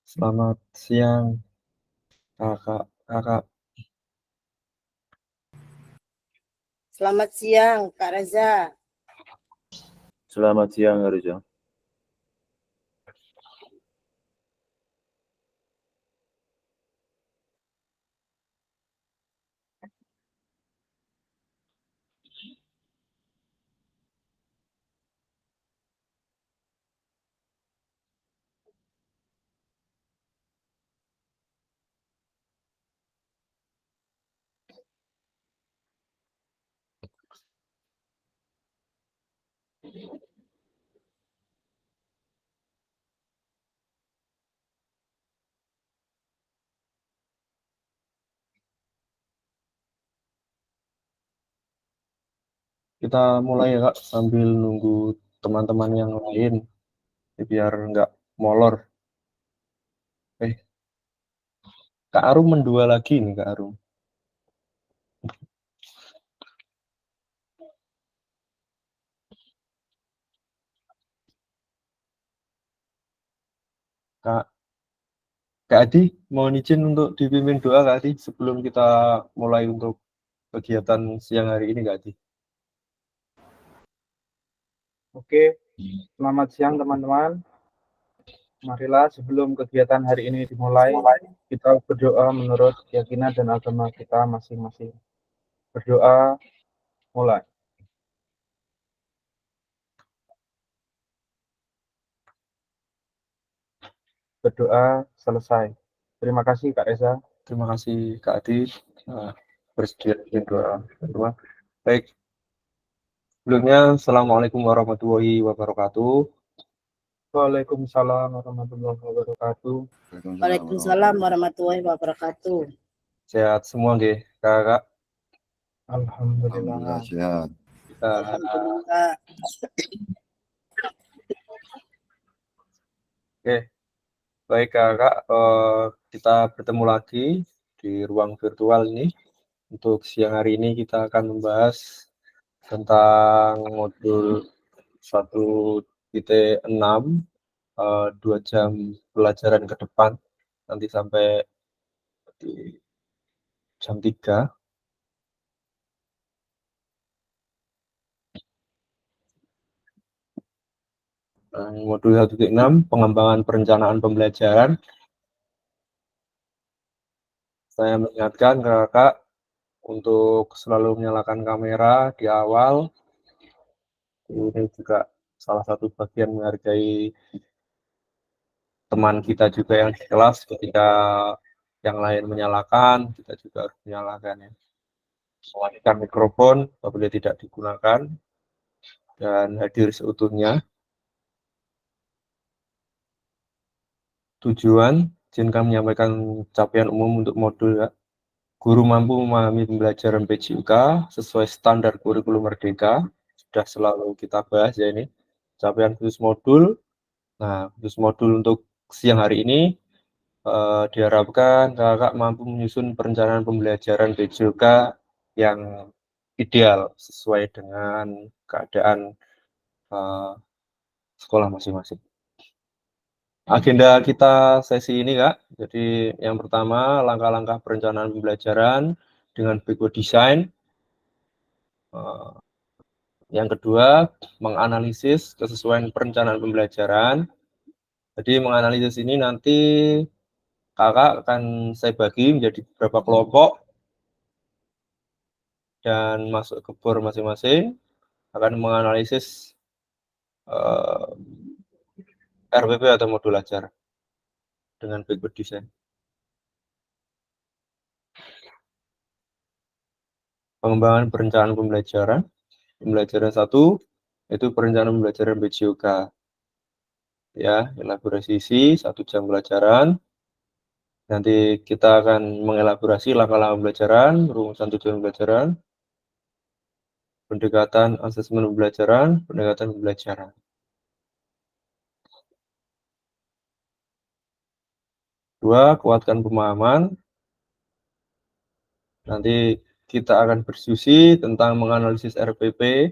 Selamat siang, kakak. Selamat siang, Kak Reza. Selamat siang, Harja. Kita mulai ya kak, sambil nunggu teman-teman yang lain, biar nggak molor. Kak Arum mendua lagi nih, Kak Arum. Kak Adi, mohon izin untuk dipimpin doa Kak Adi, sebelum kita mulai untuk kegiatan siang hari ini Kak Adi. Oke, selamat siang teman-teman. Marilah sebelum kegiatan hari ini dimulai, kita berdoa menurut keyakinan dan agama kita masing-masing. Berdoa, mulai. Berdoa, selesai. Terima kasih Kak Reza. Terima kasih Kak Adi, bersedia bikin doa. Baik, sebelumnya Assalamualaikum warahmatullahi wabarakatuh. Waalaikumsalam warahmatullahi wabarakatuh. Waalaikumsalam warahmatullahi wabarakatuh. Sehat semua nggih, Kakak. Alhamdulillah. Sehat. Alhamdulillah. Oke, baik Kakak, kita bertemu lagi di ruang virtual ini. Untuk siang hari ini kita akan membahas tentang modul 1.6, 2 jam pelajaran ke depan, nanti sampai di jam 3. Modul 1.6, pengembangan perencanaan pembelajaran. Saya mengingatkan ke kakak untuk selalu menyalakan kamera di awal. Ini juga salah satu bagian menghargai teman kita juga yang di kelas, ketika yang lain menyalakan, kita juga harus menyalakan ya. Mematikan mikrofon apabila tidak digunakan dan hadir seutuhnya. Tujuan, izinkan menyampaikan capaian umum untuk modul ya. Guru mampu memahami pembelajaran PJUK sesuai standar kurikulum Merdeka. Sudah selalu kita bahas ya ini. Capaian khusus modul. Nah, khusus modul untuk siang hari ini diharapkan kakak mampu menyusun perencanaan pembelajaran PJUK yang ideal sesuai dengan keadaan sekolah masing-masing. Agenda kita sesi ini Kak, jadi yang pertama langkah-langkah perencanaan pembelajaran dengan backward design. Yang kedua, menganalisis kesesuaian perencanaan pembelajaran. Jadi menganalisis ini nanti kakak akan saya bagi menjadi beberapa kelompok dan masuk ke bor masing-masing, akan menganalisis RPP atau modul ajar dengan backward design. Pengembangan perencanaan pembelajaran. Pembelajaran 1 itu perencanaan pembelajaran PJOK. Ya, elaborasi isi 1 jam pelajaran. Nanti kita akan mengelaborasi langkah-langkah pembelajaran, rumusan tujuan pembelajaran, pendekatan asesmen pembelajaran, pendekatan pembelajaran. Dua, kuatkan pemahaman. Nanti kita akan berdiskusi tentang menganalisis RPP.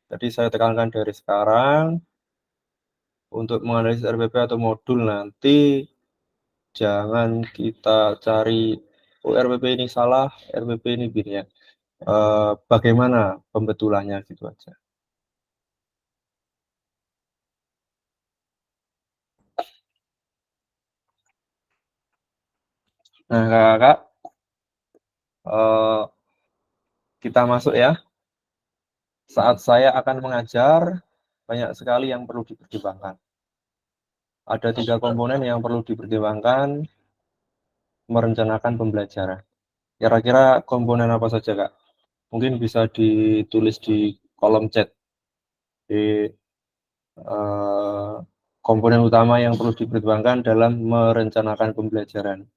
Jadi saya tekankan dari sekarang, untuk menganalisis RPP atau modul nanti jangan kita cari RPP ini salah, RPP ini gini ya. Bagaimana pembetulannya gitu aja. Nah, kakak, kita masuk ya. Saat saya akan mengajar, banyak sekali yang perlu dipertimbangkan. Ada 3 komponen yang perlu dipertimbangkan merencanakan pembelajaran. Kira-kira komponen apa saja, Kak? Mungkin bisa ditulis di kolom chat. Di komponen utama yang perlu dipertimbangkan dalam merencanakan pembelajaran.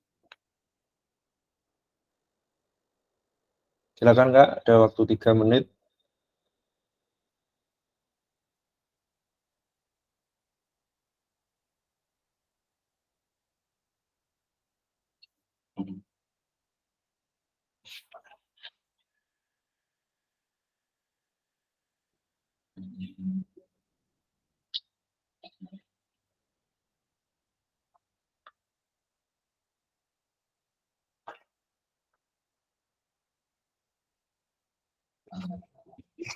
Silakan, Kak, ada waktu 3 menit.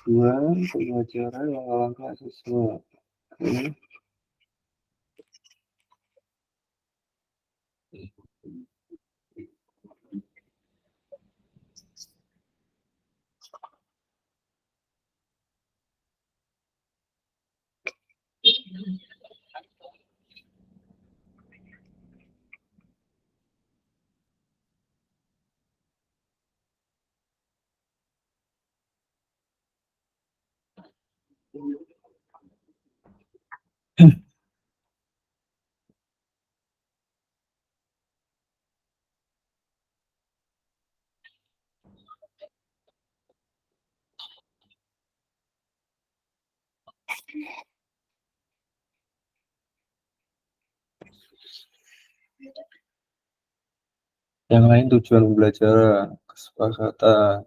Dua, pembelajaran langkah sesuai. Yang lain tujuan pembelajaran, kesepakatan.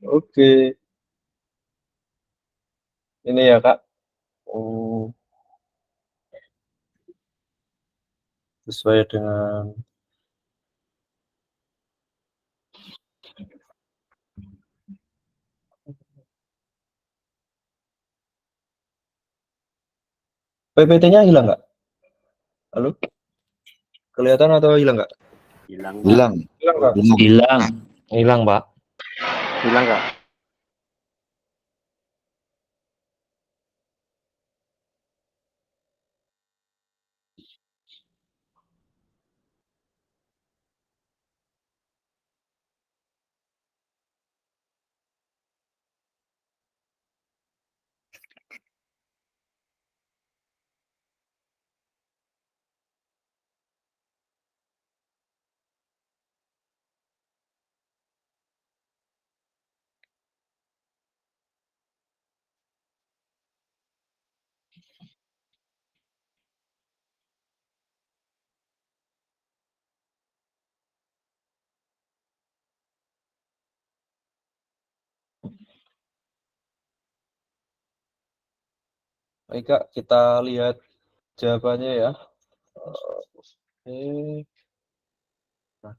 Oke. Ini ya, Kak. Sesuai dengan PPT-nya hilang nggak? Halo? Kelihatan atau hilang nggak? Hilang. Hilang, Pak. Hilang, Pak. Hilang, Kak. Baik, Kak, kita lihat jawabannya ya. Oke. Nah,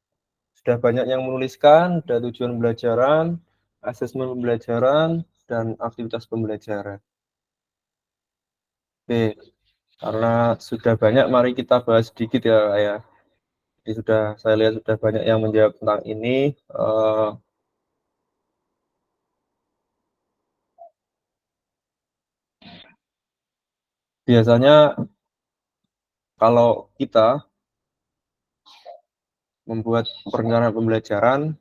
sudah banyak yang menuliskan, ada tujuan pembelajaran, asesmen pembelajaran, dan aktivitas pembelajaran. Oke, karena sudah banyak, mari kita bahas sedikit ya, Kak, ya. Jadi saya lihat sudah banyak yang menjawab tentang ini. Biasanya kalau kita membuat perencanaan pembelajaran,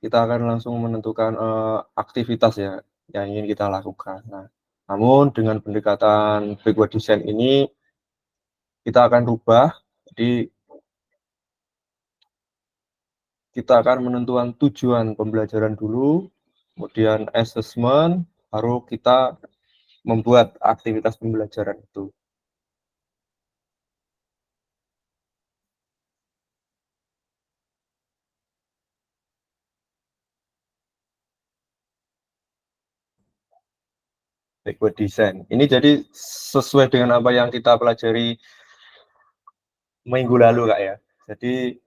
kita akan langsung menentukan aktivitas ya yang ingin kita lakukan. Nah, namun dengan pendekatan backward design ini kita akan rubah. Jadi kita akan menentukan tujuan pembelajaran dulu, kemudian assessment, baru kita membuat aktivitas pembelajaran itu. Backward design. Ini jadi sesuai dengan apa yang kita pelajari minggu lalu, Kak ya. Jadi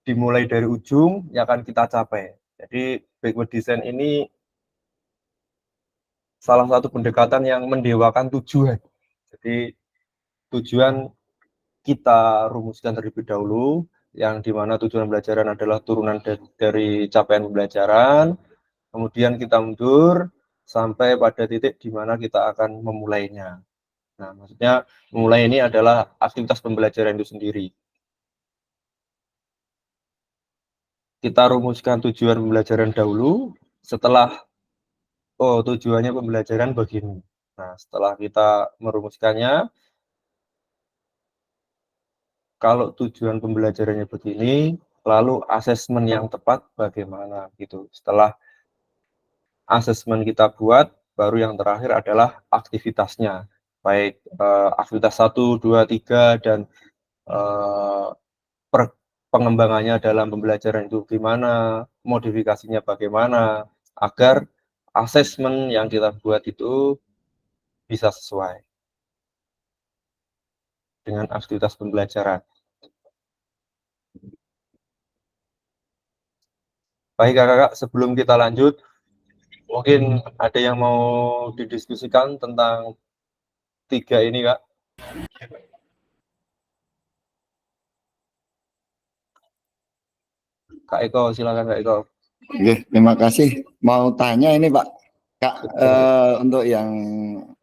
dimulai dari ujung yang akan kita capai. Jadi backward design ini salah satu pendekatan yang mendewakan tujuan. Jadi tujuan kita rumuskan terlebih dahulu, yang dimana tujuan pembelajaran adalah turunan dari capaian pembelajaran, kemudian kita mundur sampai pada titik di mana kita akan memulainya. Nah, maksudnya memulai ini adalah aktivitas pembelajaran itu sendiri. Kita rumuskan tujuan pembelajaran dahulu, setelah tujuannya pembelajaran begini. Nah, setelah kita merumuskannya, kalau tujuan pembelajarannya begini, lalu asesmen yang tepat bagaimana gitu. Setelah asesmen kita buat, baru yang terakhir adalah aktivitasnya. Baik aktivitas 1, 2, 3, dan pengembangannya dalam pembelajaran itu gimana, modifikasinya bagaimana, agar asesmen yang kita buat itu bisa sesuai dengan aktivitas pembelajaran. Baik kakak-kakak, sebelum kita lanjut, mungkin ada yang mau didiskusikan tentang 3 ini, Kak? Kak Eko, silakan Kak Eko. Oke, terima kasih. Mau tanya ini Pak, Kak, untuk yang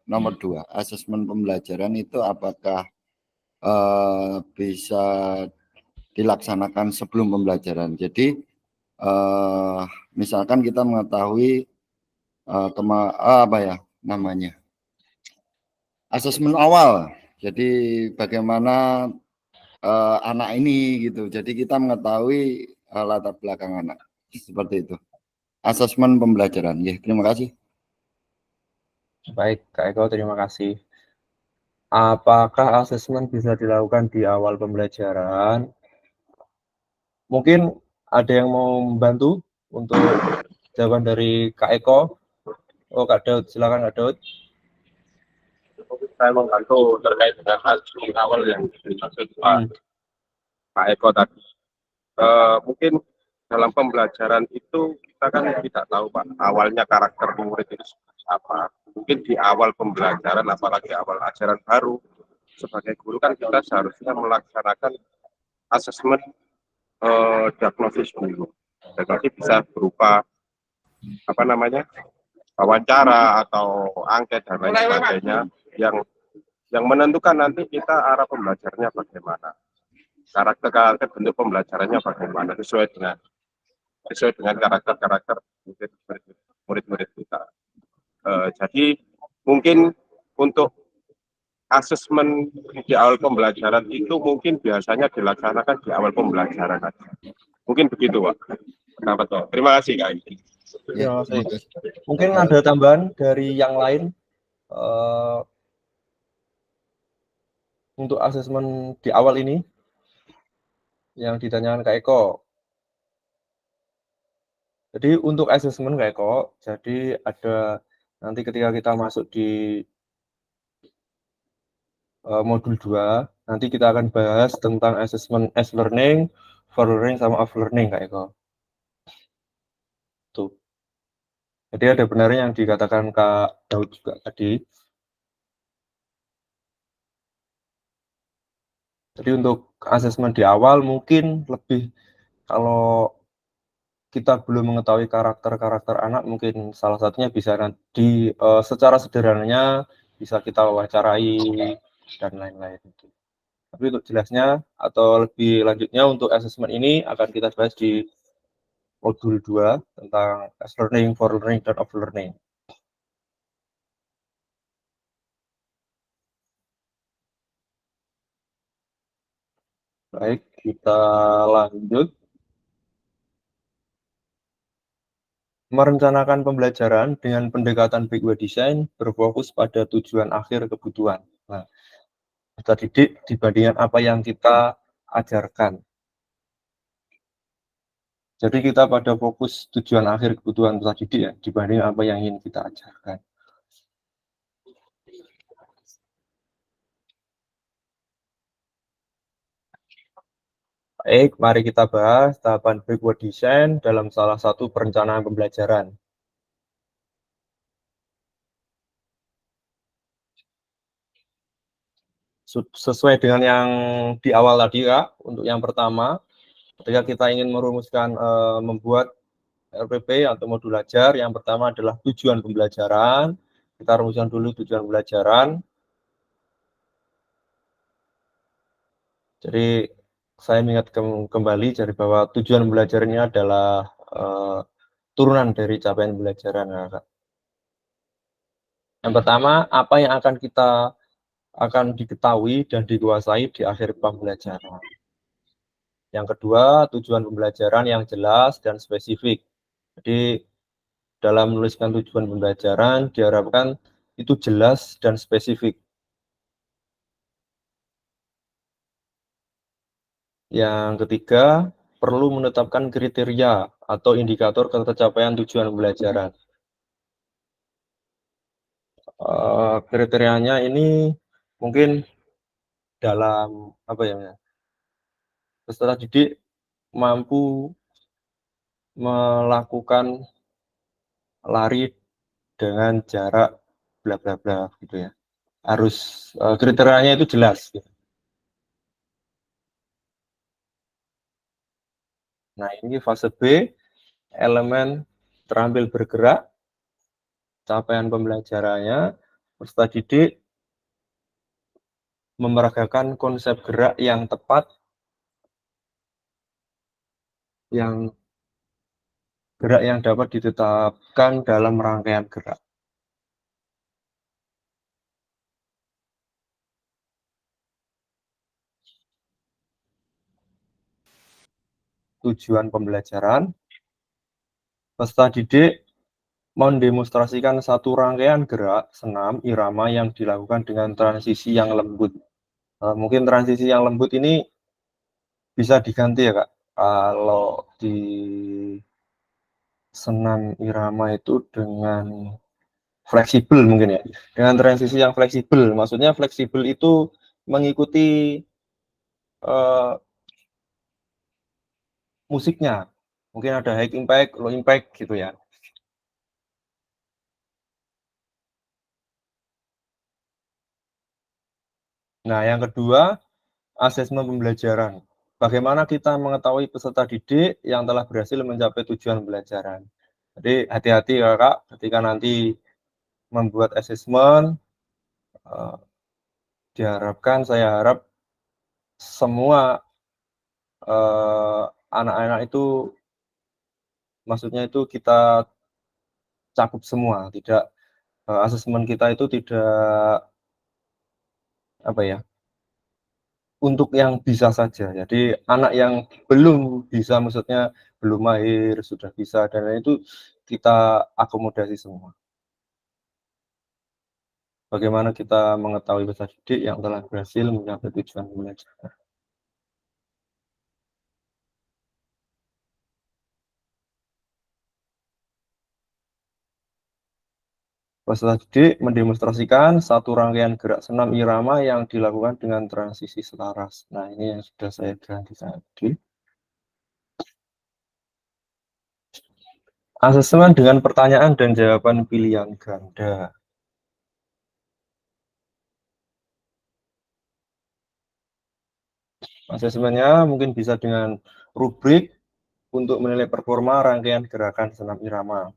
nomor 2, asesmen pembelajaran itu apakah bisa dilaksanakan sebelum pembelajaran? Jadi misalkan kita mengetahui apa ya namanya, asesmen awal. Jadi bagaimana anak ini gitu. Jadi kita mengetahui latar belakang anak seperti itu. Asesmen pembelajaran. Ya, terima kasih. Baik, Kak Eko, terima kasih. Apakah asesmen bisa dilakukan di awal pembelajaran? Mungkin ada yang mau membantu untuk jawaban dari Kak Eko. Oh, Kak Daud, silakan Kak Daud. Saya membantu terkait dengan asesmen awal yang dimaksud Pak Eko tadi. Mungkin dalam pembelajaran itu kita kan tidak tahu Pak, awalnya karakter murid itu seperti apa. Mungkin di awal pembelajaran, apalagi awal ajaran baru, sebagai guru kan kita seharusnya melaksanakan asesmen diagnosis dulu. Dan nanti bisa berupa apa namanya, wawancara atau angket dan lain sebagainya yang menentukan nanti kita arah pembelajarannya bagaimana, karakter bentuk pembelajarannya bagaimana sesuai dengan karakter murid-murid kita. Jadi mungkin untuk asesmen di awal pembelajaran itu mungkin biasanya dilaksanakan di awal pembelajaran aja. Mungkin begitu Pak. Terima kasih Kak. Ya, mungkin ada tambahan dari yang lain untuk asesmen di awal ini yang ditanyakan Kak Eko. Jadi untuk asesmen Kak Eko, jadi ada nanti ketika kita masuk di modul 2, nanti kita akan bahas tentang asesmen as learning, for learning, sama off learning Kak Eko. Tuh. Jadi ada benarnya yang dikatakan Kak Daud juga tadi. Jadi untuk asesmen di awal mungkin lebih, kalau kita belum mengetahui karakter anak, mungkin salah satunya bisa nanti secara sederhananya bisa kita wawancarai dan lain-lain. Tapi untuk jelasnya atau lebih lanjutnya untuk asesmen ini akan kita bahas di modul 2 tentang as learning, for learning, dan of learning. Baik, kita lanjut. Merencanakan pembelajaran dengan pendekatan Big Way Design berfokus pada tujuan akhir kebutuhan. Nah, peserta didik dibandingkan apa yang kita ajarkan. Jadi kita pada fokus tujuan akhir kebutuhan peserta didik ya, dibanding apa yang ingin kita ajarkan. Baik, mari kita bahas tahapan Backward Design dalam salah satu perencanaan pembelajaran. Sesuai dengan yang di awal tadi, Kak, untuk yang pertama, ketika kita ingin merumuskan membuat RPP atau modul ajar, yang pertama adalah tujuan pembelajaran. Kita rumuskan dulu tujuan pembelajaran. Jadi saya mengingat kembali dari bahwa tujuan pembelajarannya adalah turunan dari capaian pembelajaran, Kak. Yang pertama, apa yang akan diketahui dan dikuasai di akhir pembelajaran. Yang kedua, tujuan pembelajaran yang jelas dan spesifik. Jadi dalam menuliskan tujuan pembelajaran diharapkan itu jelas dan spesifik. Yang ketiga, perlu menetapkan kriteria atau indikator tercapaian tujuan pembelajaran. Kriterianya ini mungkin dalam apa ya, peserta didik mampu melakukan lari dengan jarak bla bla bla gitu ya. Harus kriterianya itu jelas. Gitu. Nah, ini fase B, elemen terampil bergerak, capaian pembelajarannya, peserta didik memeragakan konsep gerak yang tepat, gerak yang dapat ditetapkan dalam rangkaian gerak. Tujuan pembelajaran, peserta didik mendemonstrasikan satu rangkaian gerak senam irama yang dilakukan dengan transisi yang lembut. Mungkin transisi yang lembut ini bisa diganti ya, Kak. Kalau di senam irama itu dengan fleksibel mungkin ya. Dengan transisi yang fleksibel, maksudnya fleksibel itu mengikuti musiknya. Mungkin ada high impact, low impact gitu ya. Nah, yang kedua, asesmen pembelajaran. Bagaimana kita mengetahui peserta didik yang telah berhasil mencapai tujuan pembelajaran. Jadi hati-hati Kakak ketika nanti membuat asesmen, diharapkan, saya harap semua anak-anak itu, maksudnya itu kita cakup semua, tidak asesmen kita itu tidak apa ya, untuk yang bisa saja. Jadi anak yang belum bisa, maksudnya belum mahir, sudah bisa, dan itu kita akomodasi semua. Bagaimana kita mengetahui peserta didik yang telah berhasil mencapai tujuan belajar. Peserta didik mendemonstrasikan satu rangkaian gerak senam irama yang dilakukan dengan transisi selaras. Nah, ini yang sudah saya ganti tadi. Asesmen dengan pertanyaan dan jawaban pilihan ganda. Asesmennya mungkin bisa dengan rubrik untuk menilai performa rangkaian gerakan senam irama.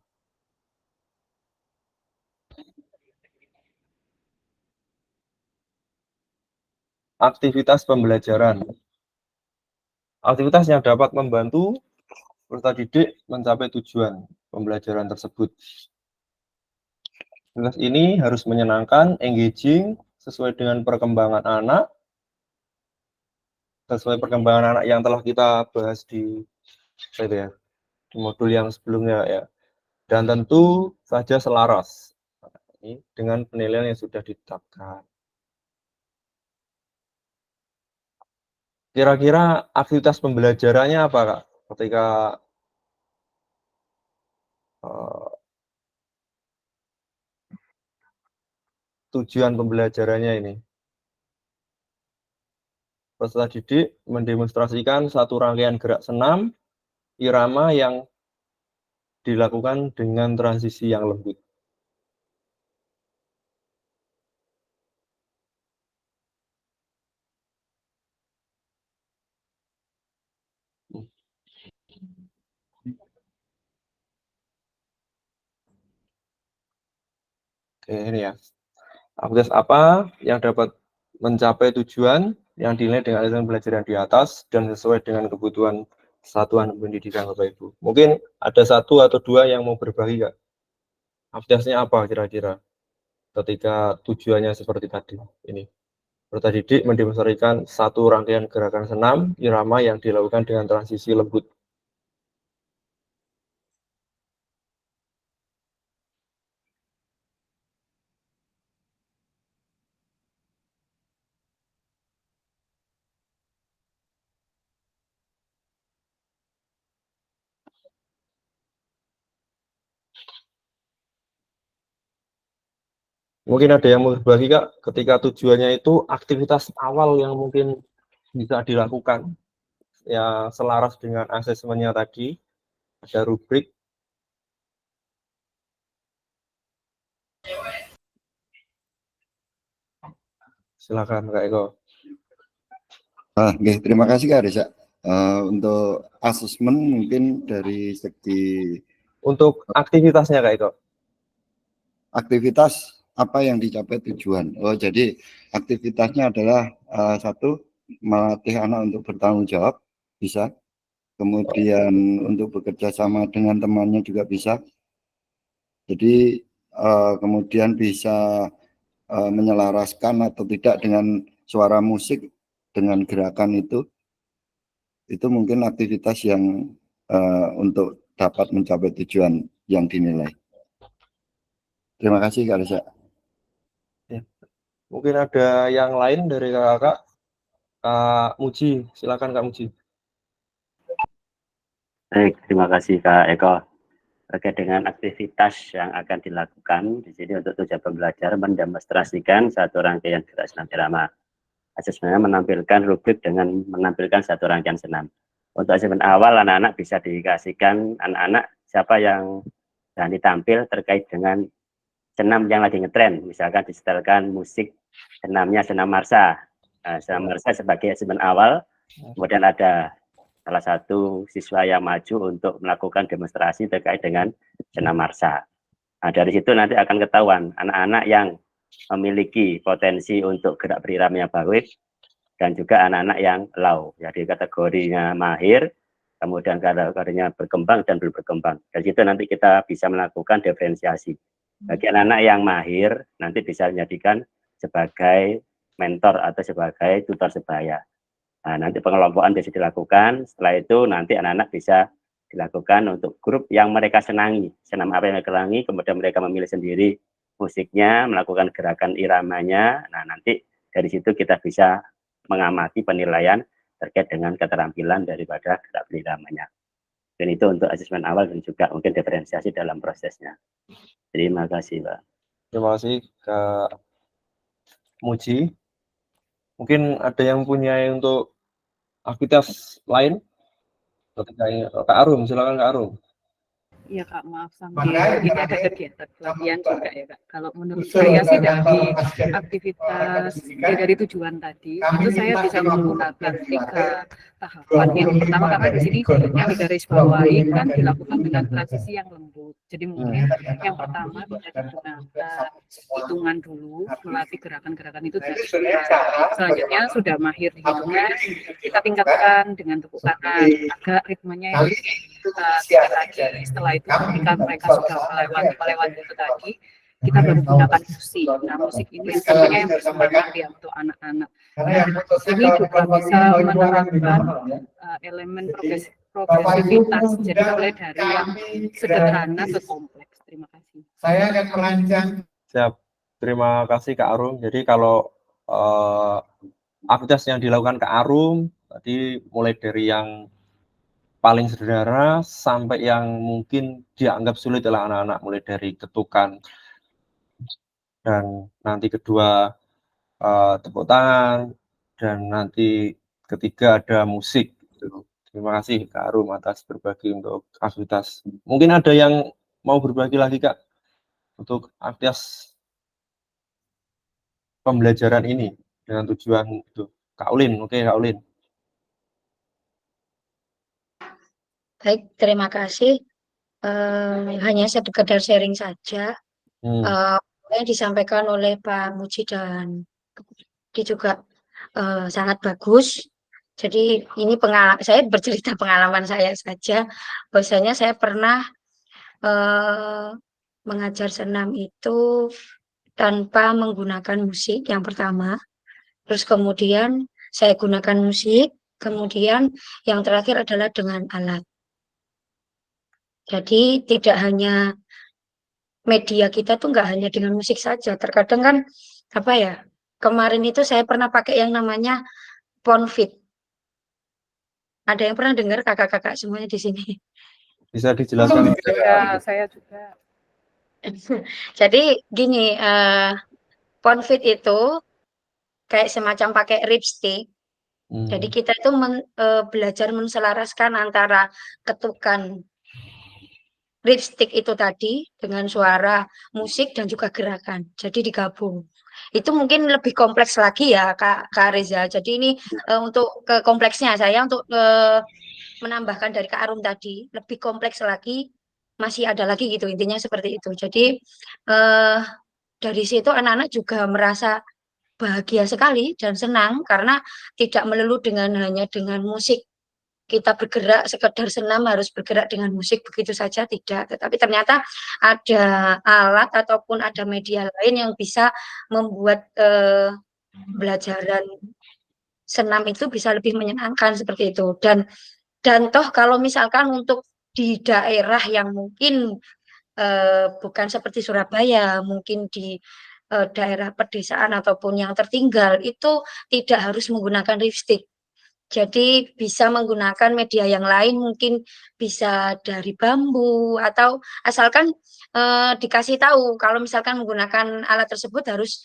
Aktivitas pembelajaran. Aktivitas yang dapat membantu peserta didik mencapai tujuan pembelajaran tersebut. Tugas ini harus menyenangkan, engaging, sesuai dengan perkembangan anak, sesuai perkembangan anak yang telah kita bahas di modul yang sebelumnya ya. Dan tentu saja selaras dengan penilaian yang sudah ditetapkan. Kira-kira aktivitas pembelajarannya apa, Kak? Ketika tujuan pembelajarannya ini. Peserta didik mendemonstrasikan satu rangkaian gerak senam irama yang dilakukan dengan transisi yang lembut. Oke, ini ya. Aktivitas apa yang dapat mencapai tujuan yang dinilai dengan aliran pembelajaran di atas dan sesuai dengan kebutuhan satuan pendidikan Bapak Ibu. Mungkin ada satu atau dua yang mau berbagi, Kak. Aktivitasnya apa kira-kira ketika tujuannya seperti tadi ini. Peserta didik mendemonstrasikan satu rangkaian gerakan senam irama yang dilakukan dengan transisi lembut. Mungkin ada yang mau berbagi, Kak, ketika tujuannya itu aktivitas awal yang mungkin bisa dilakukan ya selaras dengan asesmennya tadi, ada rubrik. Silakan Kak Eko. Oke, terima kasih Kak Reza. Untuk asesmen mungkin dari segi untuk aktivitasnya Kak Eko. Aktivitas apa yang dicapai tujuan. Oh, jadi aktivitasnya adalah satu, melatih anak untuk bertanggung jawab, bisa. Kemudian untuk bekerja sama dengan temannya juga bisa. Jadi kemudian bisa menyelaraskan atau tidak dengan suara musik dengan gerakan itu mungkin aktivitas yang untuk dapat mencapai tujuan yang dinilai. Terima kasih Kak Reza. Ya. Mungkin ada yang lain dari kakak. Kak Muji, silakan Kak Muji. Baik, terima kasih Kak Eko. Terkait dengan aktivitas yang akan dilakukan di sini untuk tujuan pembelajaran mendemonstrasikan satu rangkaian gerak senam irama. Asesmennya menampilkan rubrik dengan menampilkan satu rangkaian senam. Untuk asesmen awal anak-anak bisa dikasihkan anak-anak siapa yang ditampil terkait dengan senam yang lagi ngetren, misalkan disetelkan musik senamnya senam marsa. Senam marsa sebagai asesmen awal, kemudian ada salah satu siswa yang maju untuk melakukan demonstrasi terkait dengan senam marsa. Nah, dari situ nanti akan ketahuan anak-anak yang memiliki potensi untuk gerak berirama yang baik dan juga anak-anak yang low, jadi kategorinya mahir, kemudian kategorinya berkembang dan belum berkembang. Dari situ nanti kita bisa melakukan diferensiasi. Bagi anak-anak yang mahir nanti bisa dijadikan sebagai mentor atau sebagai tutor sebaya. Nah, nanti pengelompokan bisa dilakukan. Setelah itu nanti anak-anak bisa dilakukan untuk grup yang mereka senangi. Senam apa yang mereka senangi, kemudian mereka memilih sendiri musiknya, melakukan gerakan iramanya. Nah, nanti dari situ kita bisa mengamati penilaian terkait dengan keterampilan daripada gerak beriramanya. Dan itu untuk asesmen awal dan juga mungkin diferensiasi dalam prosesnya. Terima kasih, Pak. Terima kasih Kak Muji. Mungkin ada yang punya untuk aktivitas lain? Kak Arum, silakan Kak Arum. Iya Kak, maaf sambil ini ada kegiatan pelatihan juga ya Kak. Kalau menurut saya sih dari aktivitas dari tujuan tadi, itu saya bisa menggunakan 3 tahapan. Yang pertama karena di sini yang digarisbawahi kan dilakukan dengan transisi yang lembut. Jadi mungkin yang pertama bisa digunakan hitungan dulu, melatih gerakan-gerakan itu dari selanjutnya sudah mahir di hitungan, kita tingkatkan dengan tepuk tangan, agak ritmenya yang tidak lagi setelah itu ketika mereka sudah melewati itu tadi, kita baru gunakan musik. Nah, musik ini sebenarnya yang bersemangat ya untuk anak-anak. Nah, ini juga bisa menerapkan elemen progresivitas, jadi mulai dari yang sederhana ke kompleks. Terima kasih. Saya akan merancang. Siap. Terima kasih Kak Arum. Jadi kalau aktivitas yang dilakukan Kak Arum tadi mulai dari yang paling sederhana sampai yang mungkin dianggap sulit oleh anak-anak, mulai dari ketukan dan nanti kedua tepuk tangan dan nanti ketiga ada musik. Terima kasih Kak Arum atas berbagi untuk aktivitas. Mungkin ada yang mau berbagi lagi Kak untuk aktivitas pembelajaran ini dengan tujuan itu. Kak Ulin, oke Kak Ulin. Baik, terima kasih. Hanya sekedar sharing saja. Yang disampaikan oleh Pak Muji dan ini juga sangat bagus. Jadi ini saya bercerita pengalaman saya saja. Bahwasanya saya pernah mengajar senam itu tanpa menggunakan musik yang pertama. Terus kemudian saya gunakan musik. Kemudian yang terakhir adalah dengan alat. Jadi tidak hanya media kita tuh nggak hanya dengan musik saja. Terkadang kan apa ya? Kemarin itu saya pernah pakai yang namanya Ponfit. Ada yang pernah dengar kakak-kakak semuanya di sini? Bisa dijelaskan? Ya, saya juga. Jadi gini, Ponfit itu kayak semacam pakai lipstick. Jadi kita itu belajar menselaraskan antara ketukan lipstick itu tadi dengan suara musik dan juga gerakan. Jadi digabung. Itu mungkin lebih kompleks lagi ya Kak Reza. Jadi ini untuk ke kompleksnya saya untuk menambahkan dari Kak Arum tadi lebih kompleks lagi, masih ada lagi gitu intinya seperti itu. Jadi dari situ anak-anak juga merasa bahagia sekali dan senang karena tidak melulu hanya dengan musik. Kita bergerak sekedar senam harus bergerak dengan musik begitu saja tidak, tetapi ternyata ada alat ataupun ada media lain yang bisa membuat pembelajaran senam itu bisa lebih menyenangkan seperti itu. Dan toh kalau misalkan untuk di daerah yang mungkin bukan seperti Surabaya, mungkin di daerah pedesaan ataupun yang tertinggal itu tidak harus menggunakan lipstick. Jadi bisa menggunakan media yang lain, mungkin bisa dari bambu atau asalkan dikasih tahu kalau misalkan menggunakan alat tersebut harus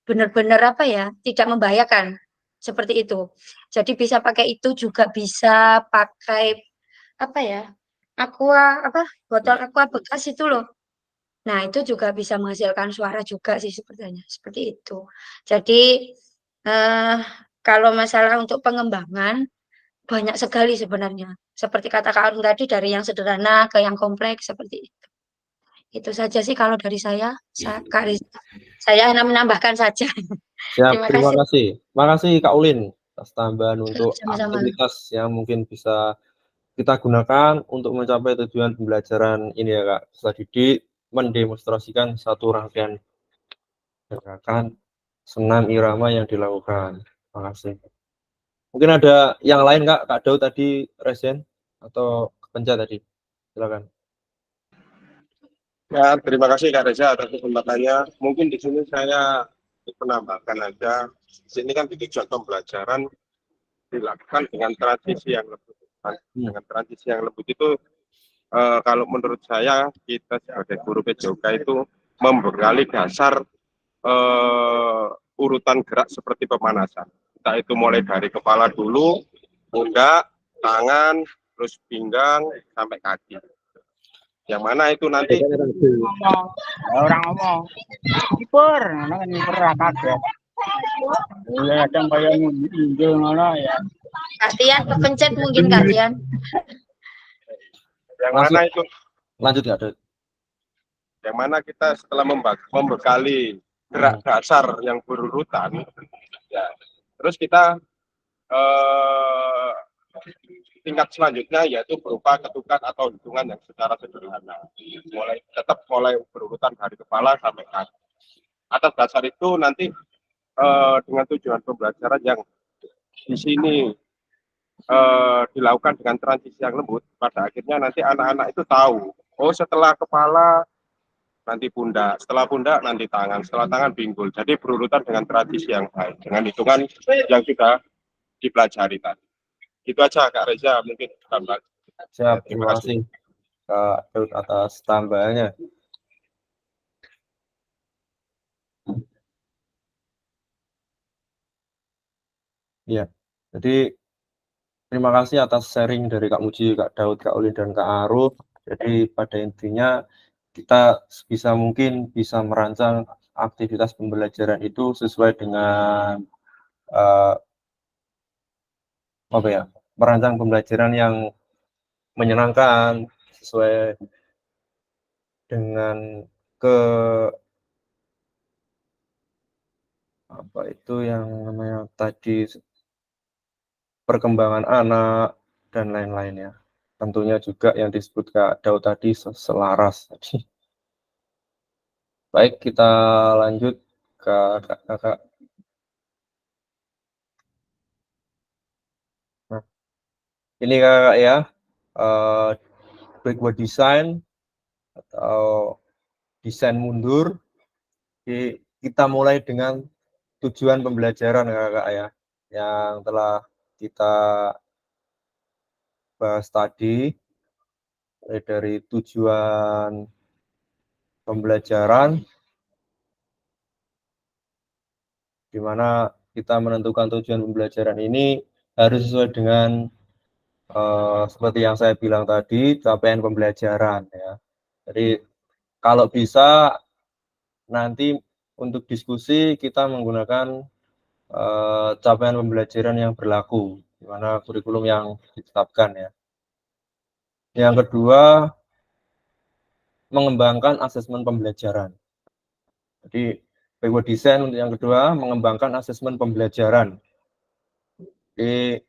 benar-benar apa ya, tidak membahayakan seperti itu. Jadi bisa pakai itu juga bisa pakai apa ya, botol aqua bekas itu loh. Nah itu juga bisa menghasilkan suara juga sih sepertinya seperti itu. Jadi kalau masalah untuk pengembangan, banyak sekali sebenarnya. Seperti kata Kak Arum tadi, dari yang sederhana ke yang kompleks, seperti itu. Itu saja sih kalau dari saya, Kak Riza. Saya hanya menambahkan saja. Siap, terima kasih. Makasih Kak Ulin atas tambahan untuk Sama-sama. aktivitas yang mungkin bisa kita gunakan untuk mencapai tujuan pembelajaran ini ya Kak. Peserta didik mendemonstrasikan satu rangkaian gerakan senam irama yang dilakukan. Terima kasih. Mungkin ada yang lain Kak Daud tadi resen atau kepencet tadi. Silakan. Ya, terima kasih Kak Reza atas kesempatannya. Mungkin di sini saya menambahkan aja. Di sini kan tujuan pembelajaran dilakukan dengan transisi yang lembut. Dengan transisi yang lembut itu kalau menurut saya kita sebagai guru PJOK itu membekali dasar urutan gerak seperti pemanasan. Entah itu mulai dari kepala dulu, pundak, tangan, terus pinggang sampai kaki. Yang mana itu nanti orang ngomong kiper, kan kiper kaget. Ya ada kayak mundur mana ya. Kasihan kepencet mungkin kasihan. Yang mana itu? Lanjut Kak Daud. Yang mana kita setelah membekali gerak dasar yang berurutan, ya, terus kita tingkat selanjutnya yaitu berupa ketukan atau hitungan yang secara sederhana. Mulai berurutan dari kepala sampai kaki. Atas dasar itu nanti dengan tujuan pembelajaran yang di sini dilakukan dengan transisi yang lembut, pada akhirnya nanti anak-anak itu tahu, oh setelah kepala nanti pundak, setelah pundak nanti tangan, setelah tangan pinggul. Jadi berurutan dengan tradisi yang baik, dengan hitungan yang sudah dipelajari tadi. Itu aja Kak Reza, mungkin tambah. Siap, terima kasih Kak Daud atas tambahannya. Ya, jadi terima kasih atas sharing dari Kak Muji, Kak Daud, Kak Ulin, dan Kak Aruf. Jadi pada intinya kita bisa mungkin bisa merancang aktivitas pembelajaran itu sesuai dengan merancang pembelajaran yang menyenangkan sesuai dengan yang namanya tadi perkembangan anak dan lain-lainnya. Tentunya juga yang disebut Kak Daud tadi selaras tadi. Baik, kita lanjut ke kakak. Nah, ini kakak ya, backward design atau desain mundur. Jadi kita mulai dengan tujuan pembelajaran kakak ya, yang telah kita bahas tadi, mulai dari tujuan pembelajaran, di mana kita menentukan tujuan pembelajaran ini harus sesuai dengan seperti yang saya bilang tadi, capaian pembelajaran ya. Jadi kalau bisa nanti untuk diskusi kita menggunakan capaian pembelajaran yang berlaku, di mana kurikulum yang ditetapkan ya. Yang kedua, mengembangkan asesmen pembelajaran. Jadi backward design untuk yang kedua, mengembangkan asesmen pembelajaran. Jadi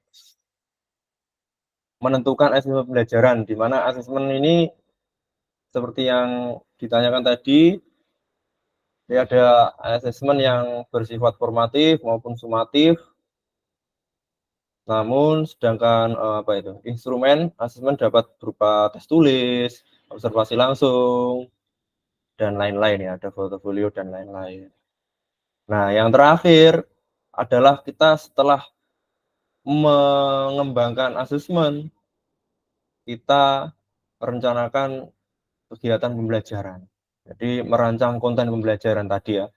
menentukan asesmen pembelajaran, di mana asesmen ini seperti yang ditanyakan tadi, ada asesmen yang bersifat formatif maupun sumatif. Namun sedangkan instrumen asesmen dapat berupa tes tulis, observasi langsung, dan lain-lain ya, ada portofolio dan lain-lain. Nah, yang terakhir adalah kita setelah mengembangkan asesmen, kita merencanakan kegiatan pembelajaran. Jadi merancang konten pembelajaran tadi ya,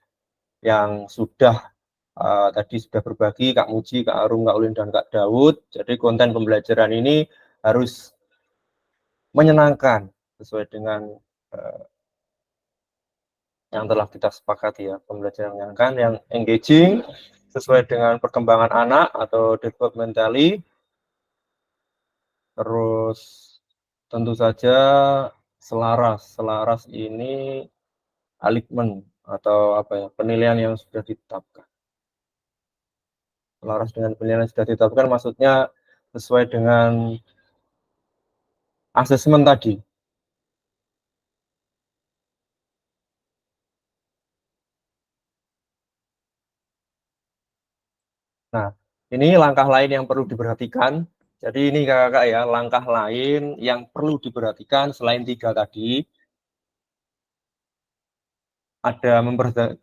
yang sudah tadi sudah berbagi Kak Muji, Kak Arum, Kak Ulin, dan Kak Daud. Jadi konten pembelajaran ini harus menyenangkan sesuai dengan yang telah kita sepakati ya, pembelajaran menyenangkan, yang engaging, sesuai dengan perkembangan anak atau developmentally. Terus tentu saja selaras ini alignment atau penilaian yang sudah ditetapkan. Selaras dengan penilaian yang sudah ditetapkan maksudnya sesuai dengan asesmen tadi. Nah, ini langkah lain yang perlu diperhatikan. Jadi ini kakak ya, langkah lain yang perlu diperhatikan selain 3 tadi. Ada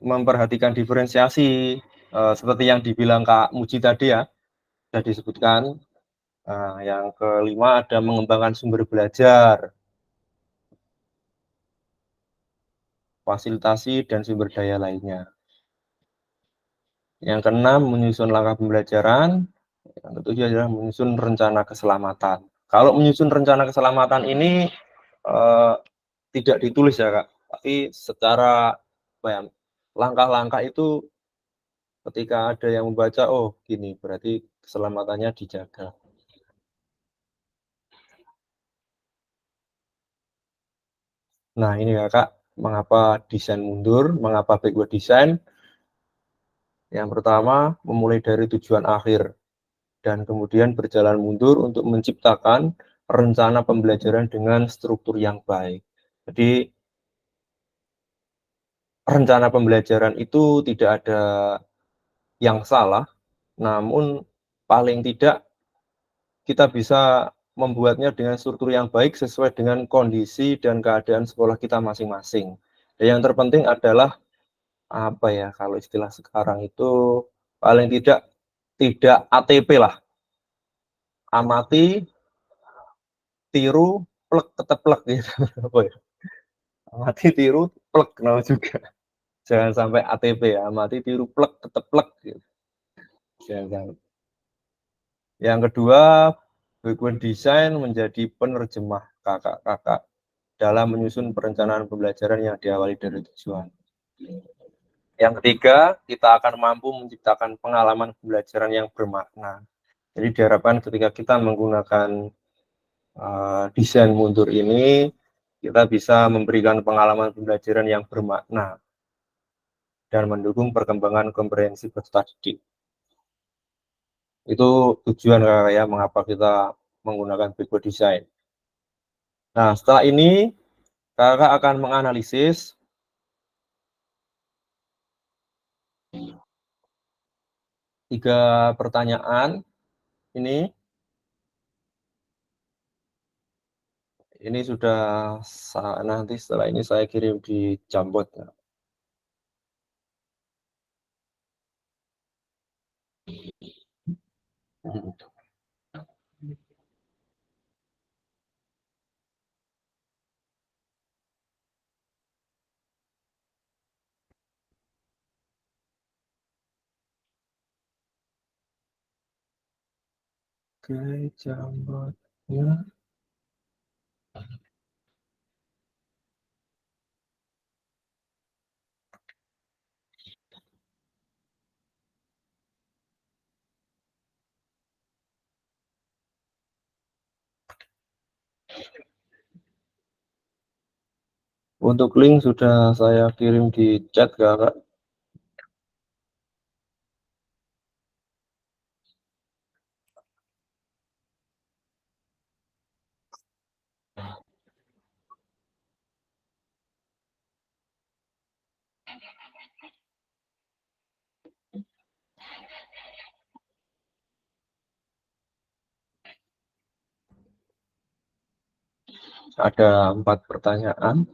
memperhatikan diferensiasi, seperti yang dibilang Kak Muji tadi ya, sudah disebutkan. Yang kelima ada mengembangkan sumber belajar, fasilitasi, dan sumber daya lainnya. Yang keenam, menyusun langkah pembelajaran. Yang ketujuh adalah menyusun rencana keselamatan. Kalau menyusun rencana keselamatan ini tidak ditulis ya Kak, tapi secara langkah-langkah itu ketika ada yang membaca, oh gini, berarti keselamatannya dijaga. Nah ini ya Kak, mengapa desain mundur, mengapa backward design? Yang pertama, memulai dari tujuan akhir. dan kemudian berjalan mundur untuk menciptakan rencana pembelajaran dengan struktur yang baik. Jadi rencana pembelajaran itu tidak ada yang salah, namun paling tidak kita bisa membuatnya dengan struktur yang baik sesuai dengan kondisi dan keadaan sekolah kita masing-masing. Dan yang terpenting adalah apa ya, kalau istilah sekarang itu paling tidak ATP lah, amati, tiru, plek, keteplek gitu. Apa ya? Amati, tiru, plek, kenal juga. Jangan sampai ATP ya, amati, tiru, plek, keteplek gitu. Jangan sampai. Yang kedua, backward design menjadi penerjemah kakak-kakak dalam menyusun perencanaan pembelajaran yang diawali dari tujuan. Yang ketiga, kita akan mampu menciptakan pengalaman pembelajaran yang bermakna. Jadi diharapkan ketika kita menggunakan desain mundur ini, kita bisa memberikan pengalaman pembelajaran yang bermakna dan mendukung perkembangan komprehensi peserta didik. Itu tujuan ya mengapa kita menggunakan backward design. Nah, setelah ini kakak akan menganalisis tiga pertanyaan ini. Ini sudah nanti setelah ini saya kirim di Jamboard. Oke, Jamboardnya. Untuk link sudah saya kirim di chat kakak. Ada 4 pertanyaan.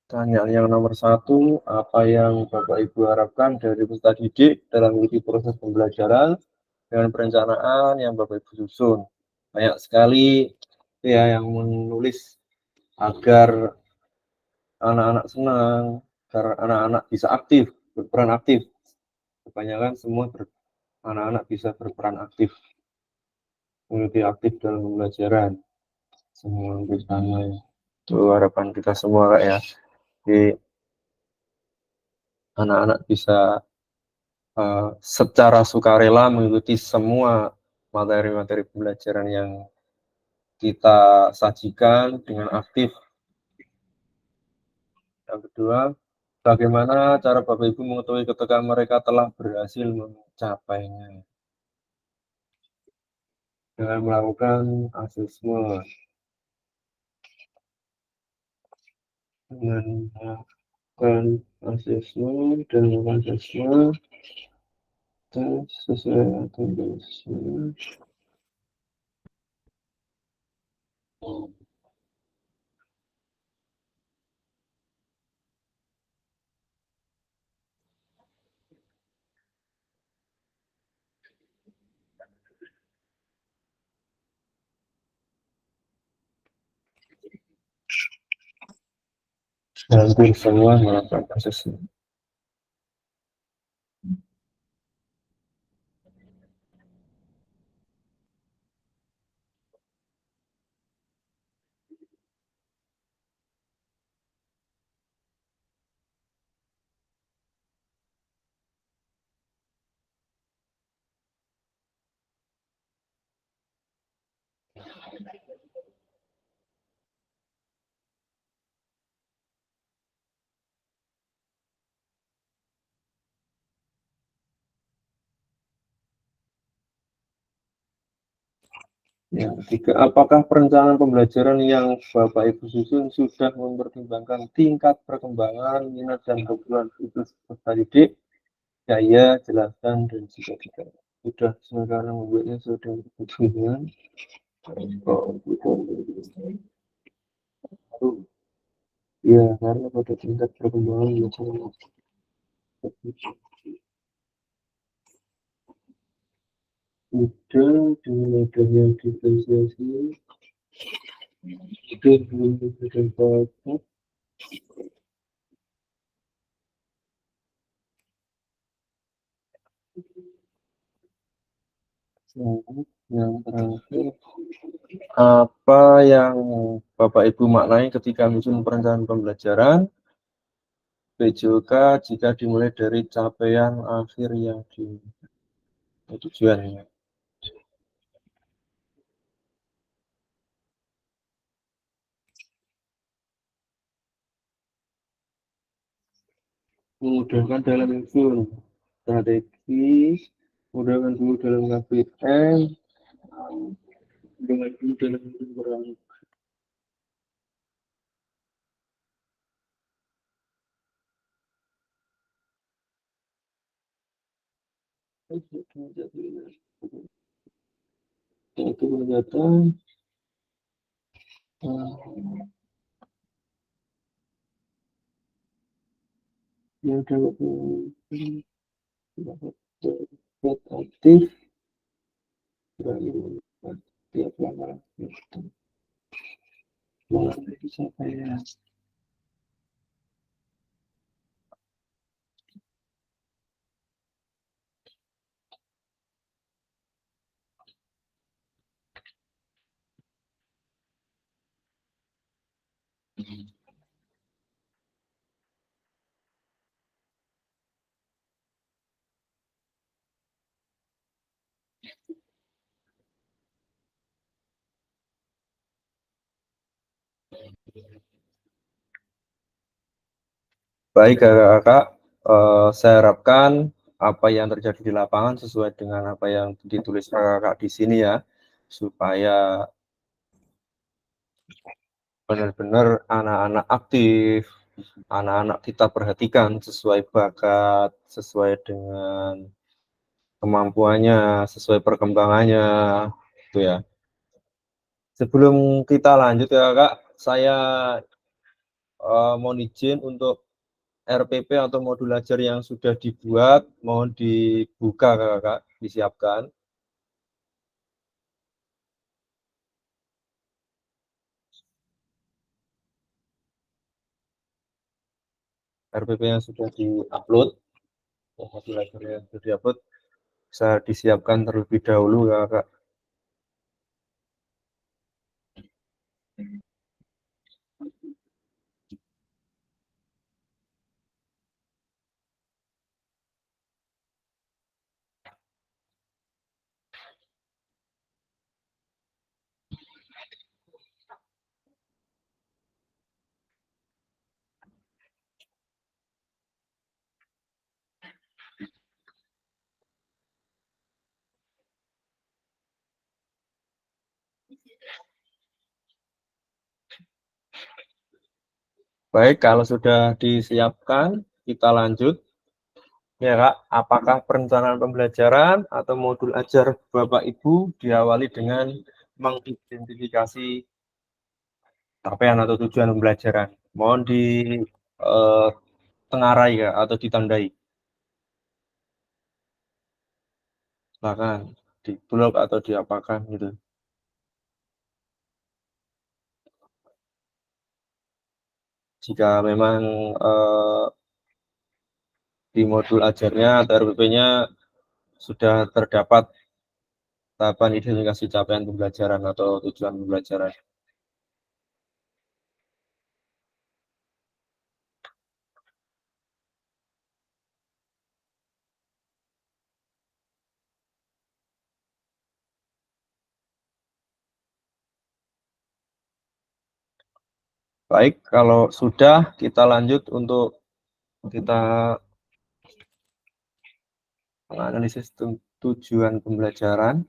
Pertanyaan yang nomor 1, apa yang Bapak Ibu harapkan dari peserta didik dalam mengikuti proses pembelajaran dengan perencanaan yang Bapak Ibu susun? Banyak sekali ya yang menulis agar anak-anak senang, agar anak-anak bisa aktif, berperan aktif. Kebanyakan semua anak-anak bisa berperan aktif, lebih aktif dalam pembelajaran. Semua bersama ya. Itu harapan kita semua Kak ya. Jadi anak-anak bisa secara sukarela mengikuti semua materi-materi pembelajaran yang kita sajikan dengan aktif. Yang kedua, bagaimana cara Bapak Ibu mengetahui ketika mereka telah berhasil mencapainya? Dengan melakukan asesmen. Dengan melakukan asesmen dan melakukan asesmen tes sesuai dengan asesmen. Hampir semua melakukan asesmen. Yang ketiga, apakah perencanaan pembelajaran yang Bapak Ibu susun sudah mempertimbangkan tingkat perkembangan, minat dan kebutuhan khusus peserta didik? Ya, ya, jelaskan dan jika tidak sudah sekarang membuatnya sudah berkebutuhan. Ya, karena pada tingkat perkembangan sudah dengan adanya diferensiasi itu belum diberikan bakat yang terakhir, apa yang Bapak Ibu maknai ketika menyusun perencanaan pembelajaran PJOK jika dimulai dari capaian akhir yang tujuannya? Memudahkan dalam menyusun strategi, memudahkan dulu dalam KPM, dengan dulu dalam menyusun peran. Itu pendataan yang dapat aktif tiap pelanggaran bisa saya baik kakak-kakak, saya harapkan apa yang terjadi di lapangan sesuai dengan apa yang ditulis kakak di sini ya, supaya benar-benar anak-anak aktif, anak-anak kita perhatikan sesuai bakat, sesuai dengan kemampuannya, sesuai perkembangannya, gitu ya. Sebelum kita lanjut ya kakak, saya mohon izin untuk RPP atau modul ajar yang sudah dibuat, mohon dibuka kakak, disiapkan. RPP yang sudah diupload, modul ajarnya yang sudah diupload, bisa disiapkan terlebih dahulu ya Kak. Baik, kalau sudah disiapkan, kita lanjut. Ya Kak, apakah perencanaan pembelajaran atau modul ajar Bapak Ibu diawali dengan mengidentifikasi capaian atau tujuan pembelajaran? Mohon tengarai Kak, atau ditandai. Silakan di blog atau diapakan gitu. Jika memang di modul ajarnya atau RPP-nya sudah terdapat tahapan identifikasi capaian pembelajaran atau tujuan pembelajaran. Baik, kalau sudah kita lanjut untuk kita menganalisis tujuan pembelajaran.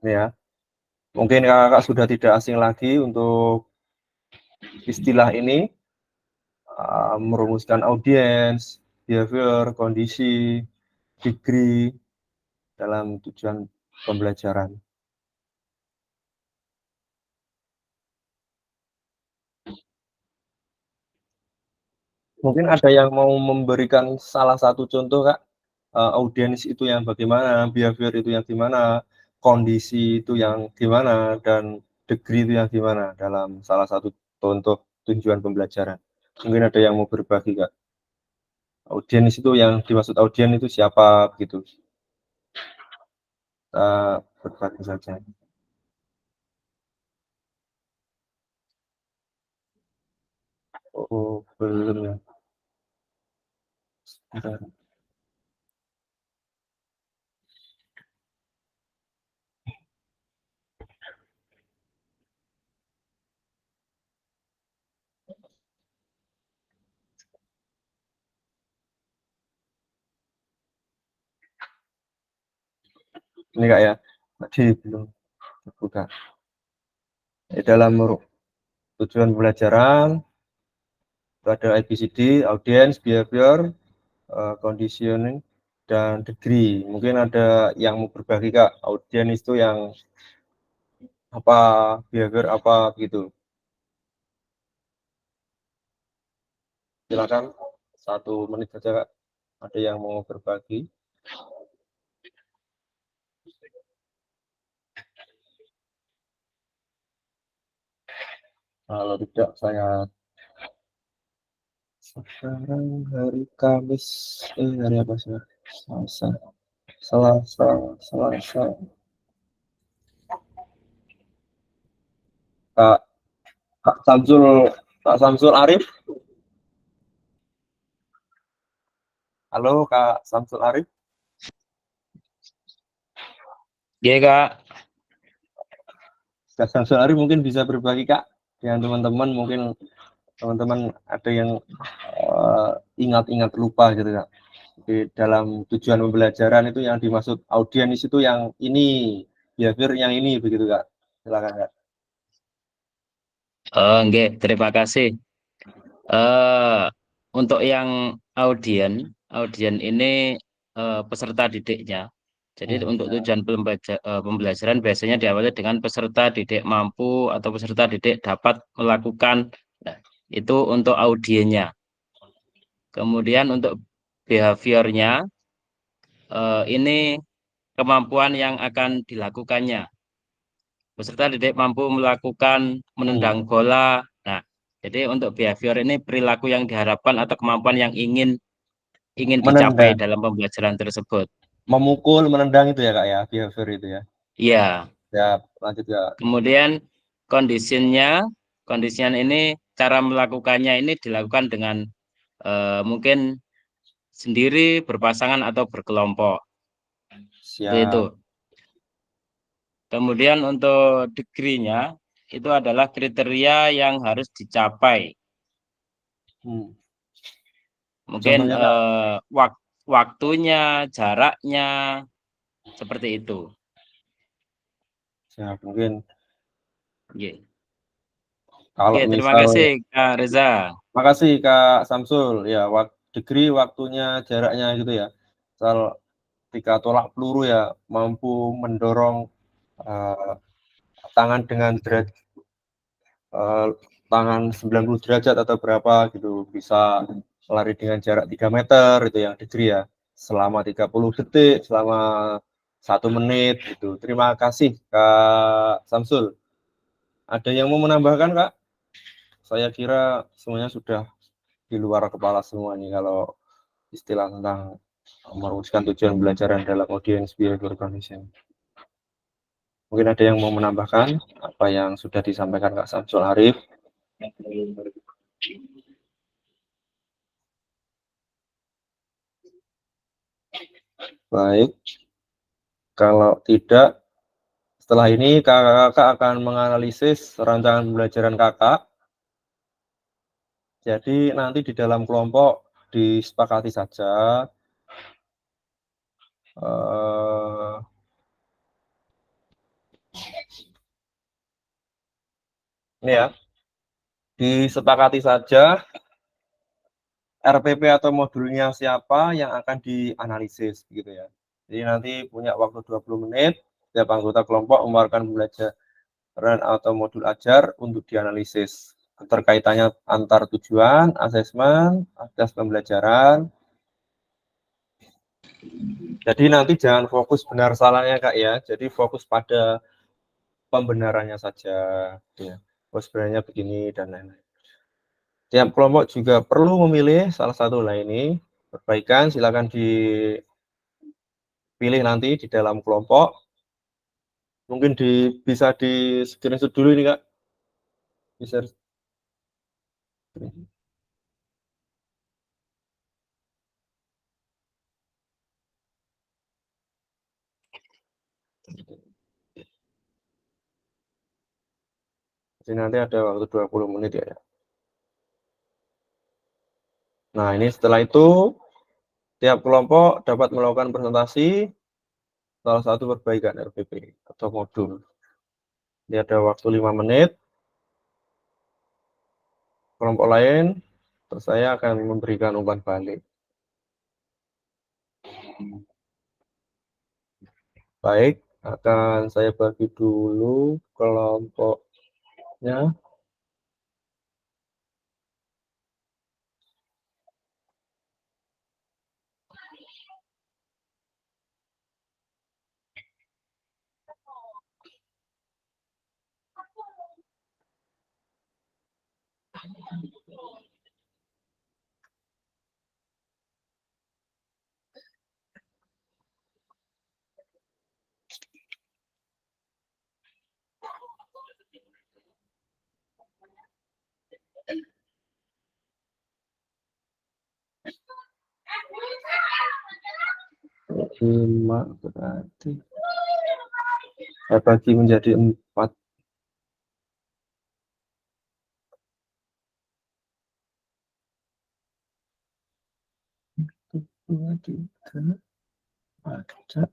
Ya, mungkin kakak sudah tidak asing lagi untuk istilah ini, merumuskan audiens, behavior, kondisi, degree dalam tujuan pembelajaran. Mungkin ada yang mau memberikan salah satu contoh Kak, audiens itu yang bagaimana, behavior itu yang gimana, kondisi itu yang gimana, dan degree itu yang gimana dalam salah satu contoh tujuan pembelajaran. Mungkin ada yang mau berbagi Kak. Audiens itu yang dimaksud audiens itu siapa gitu. Kita berbagi saja. Oh, belum ya. Bentar. Ini Kak ya, tadi belum terbuka. Dalam tujuan pembelajaran itu ada ABCD, audience, behavior, conditioning, dan degree. Mungkin ada yang mau berbagi Kak, audience itu yang apa, behavior apa gitu. Silakan 1 menit saja Kak. Ada yang mau berbagi? Kalau tidak saya sekarang hari Kamis, hari apa sih? Selasa. Kak Samsul Arif. Halo Kak Samsul Arif. Iya Kak. Kak Samsul Arif mungkin bisa berbagi Kak dengan teman-teman, mungkin teman-teman ada yang ingat-ingat lupa gitu Kak. Di dalam tujuan pembelajaran itu yang dimaksud audiens itu yang ini, behavior yang ini begitu Kak. Silakan Kak. Nggih, terima kasih. Untuk yang audien ini peserta didiknya. Jadi untuk tujuan pembelajaran biasanya diawali dengan peserta didik mampu atau peserta didik dapat melakukan. Nah, itu untuk audiennya. Kemudian untuk behaviornya, ini kemampuan yang akan dilakukannya. Peserta didik mampu melakukan menendang bola. Nah, Jadi untuk behavior ini perilaku yang diharapkan atau kemampuan yang ingin dicapai Menendang, dalam pembelajaran tersebut. memukul, menendang itu ya Kak ya, behavior itu ya. Iya. Ya, lanjut ya. Kemudian kondisinya ini cara melakukannya ini dilakukan dengan mungkin sendiri, berpasangan atau berkelompok. Seperti itu. Siap. Kemudian untuk degree-nya itu adalah kriteria yang harus dicapai. Mungkin Contohnya, waktunya, jaraknya, seperti itu. siap, mungkin Oke. kalau Oke, terima misal, kasih Kak Reza. makasih Kak Samsul, ya degree, waktunya, jaraknya gitu ya. Misal ketika tolak peluru ya mampu mendorong tangan dengan tangan 90 derajat atau berapa gitu, bisa lari dengan jarak 3 meter itu yang degree ya, selama 30 detik, selama 1 menit gitu. Terima kasih Kak Samsul. Ada yang mau menambahkan Kak? Saya kira semuanya sudah di luar kepala semua nih kalau istilah tentang merumuskan tujuan pembelajaran dalam audience behavior condition. Mungkin ada yang mau menambahkan apa yang sudah disampaikan Kak Samsul Arif? Baik, kalau tidak, setelah ini kakak akan menganalisis rancangan pembelajaran kakak. Jadi nanti di dalam kelompok disepakati saja ini ya, disepakati saja RPP atau modulnya siapa yang akan dianalisis gitu ya. Jadi nanti punya waktu 20 menit, setiap anggota kelompok mengeluarkan pembelajaran atau modul ajar untuk dianalisis. Keterkaitannya antar tujuan, asesmen, asas pembelajaran. Jadi nanti jangan fokus benar salahnya Kak ya, jadi fokus pada pembenarannya saja. Ya. Oh sebenarnya begini dan lain-lain. Tiap kelompok juga perlu memilih salah satu ini. Perbaikan silakan dipilih nanti di dalam kelompok. Mungkin bisa di screenshot dulu ini Kak. Bisa. Jadi nanti ada waktu 20 menit ya. Nah ini setelah itu tiap kelompok dapat melakukan presentasi salah satu perbaikan RPP atau modul. Ini ada waktu 5 menit. Kelompok lain, terus saya akan memberikan umpan balik. Baik, akan saya bagi dulu kelompoknya. Lima berarti saya bagi menjadi 4. Dua, tiga, ada.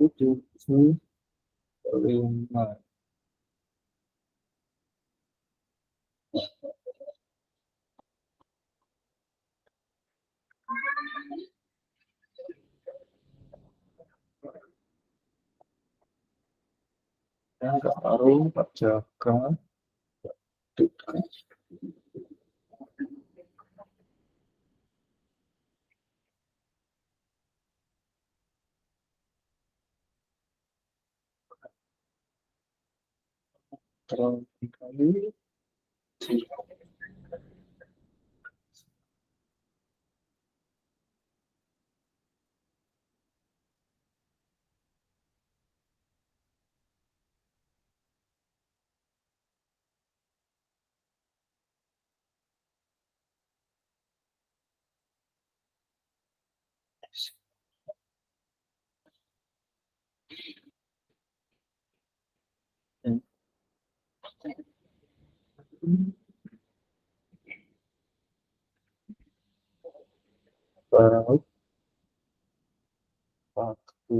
Tujuh, 5. Kak Arum, Pak Jaka, Dika. Terlalu kali. Baik, waktu.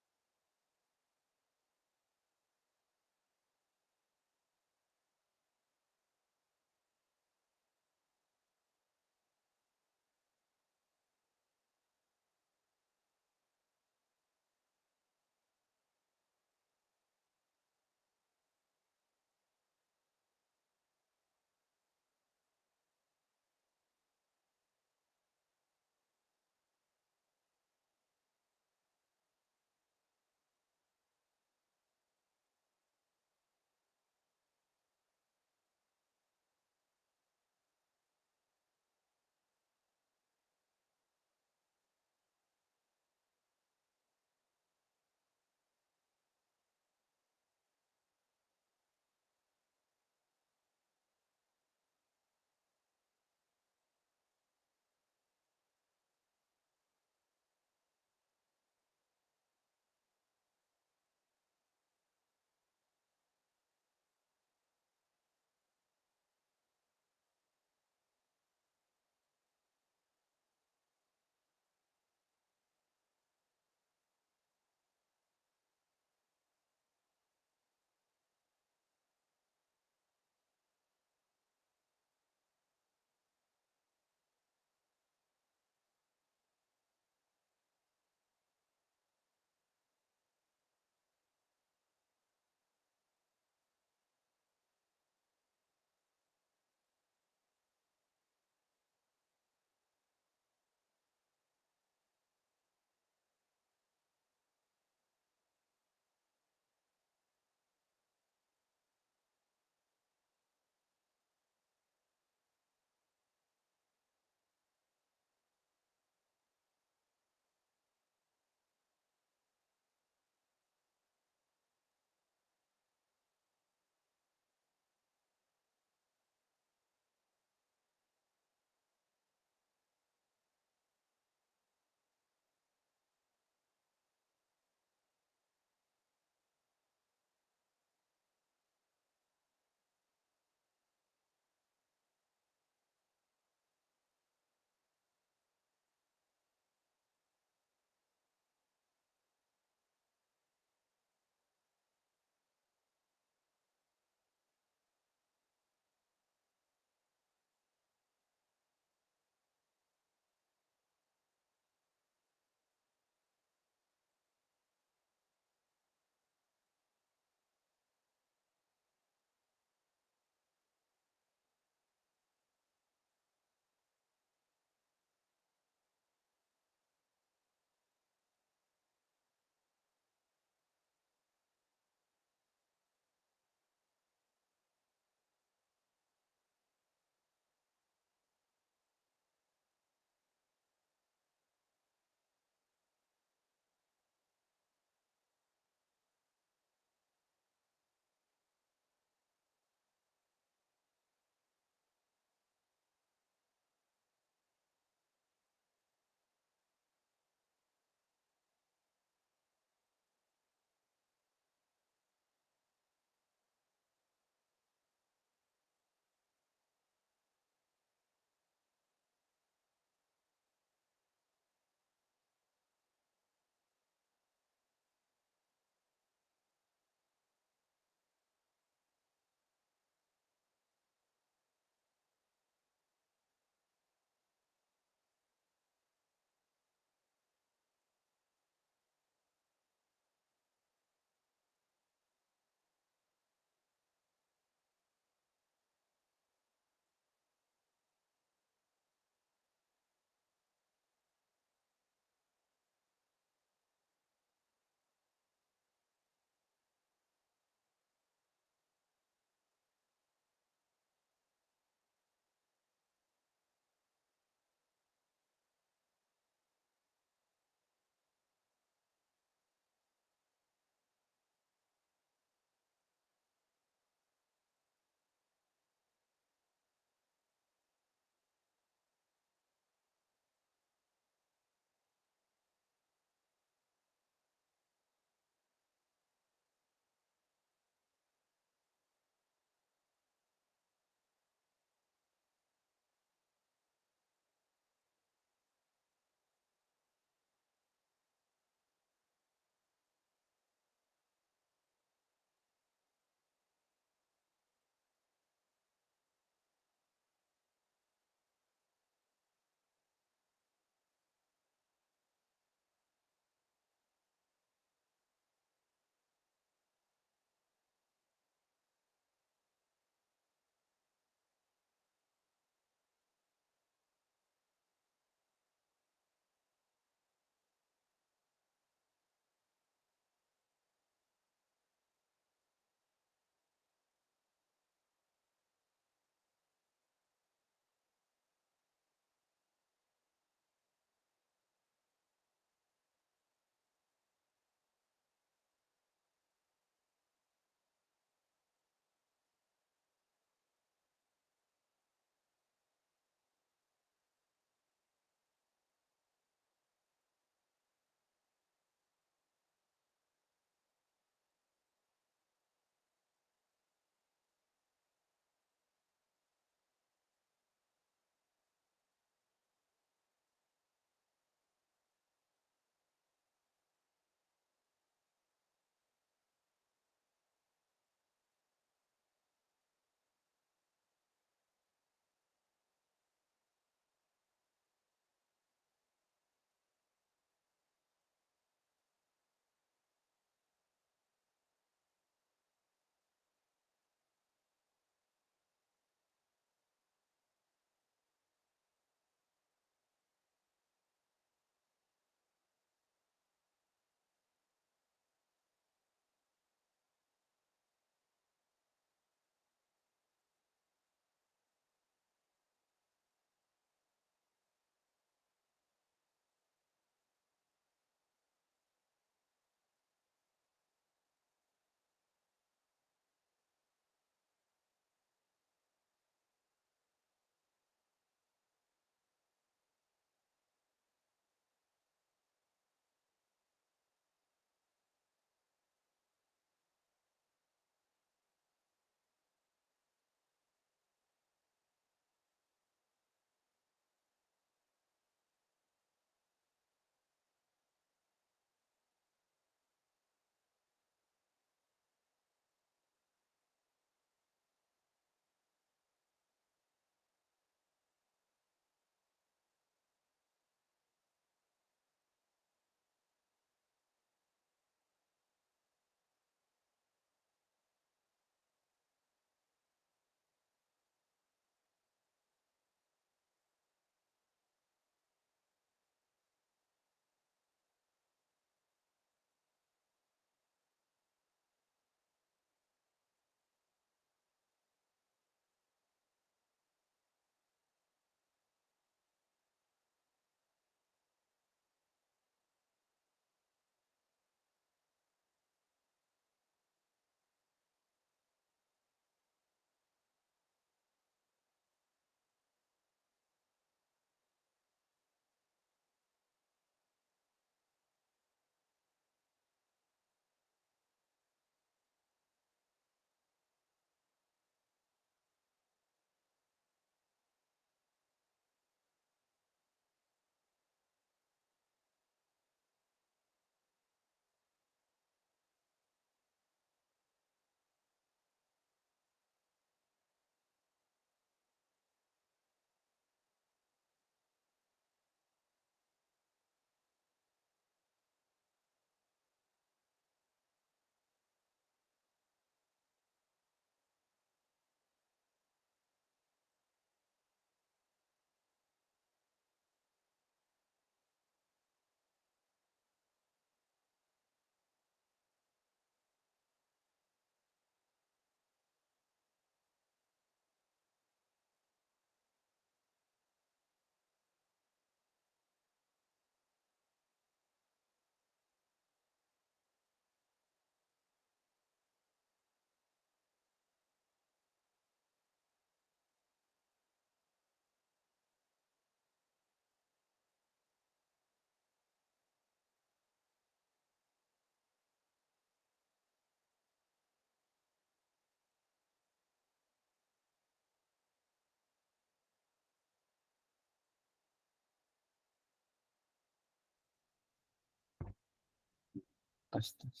Tes, tes.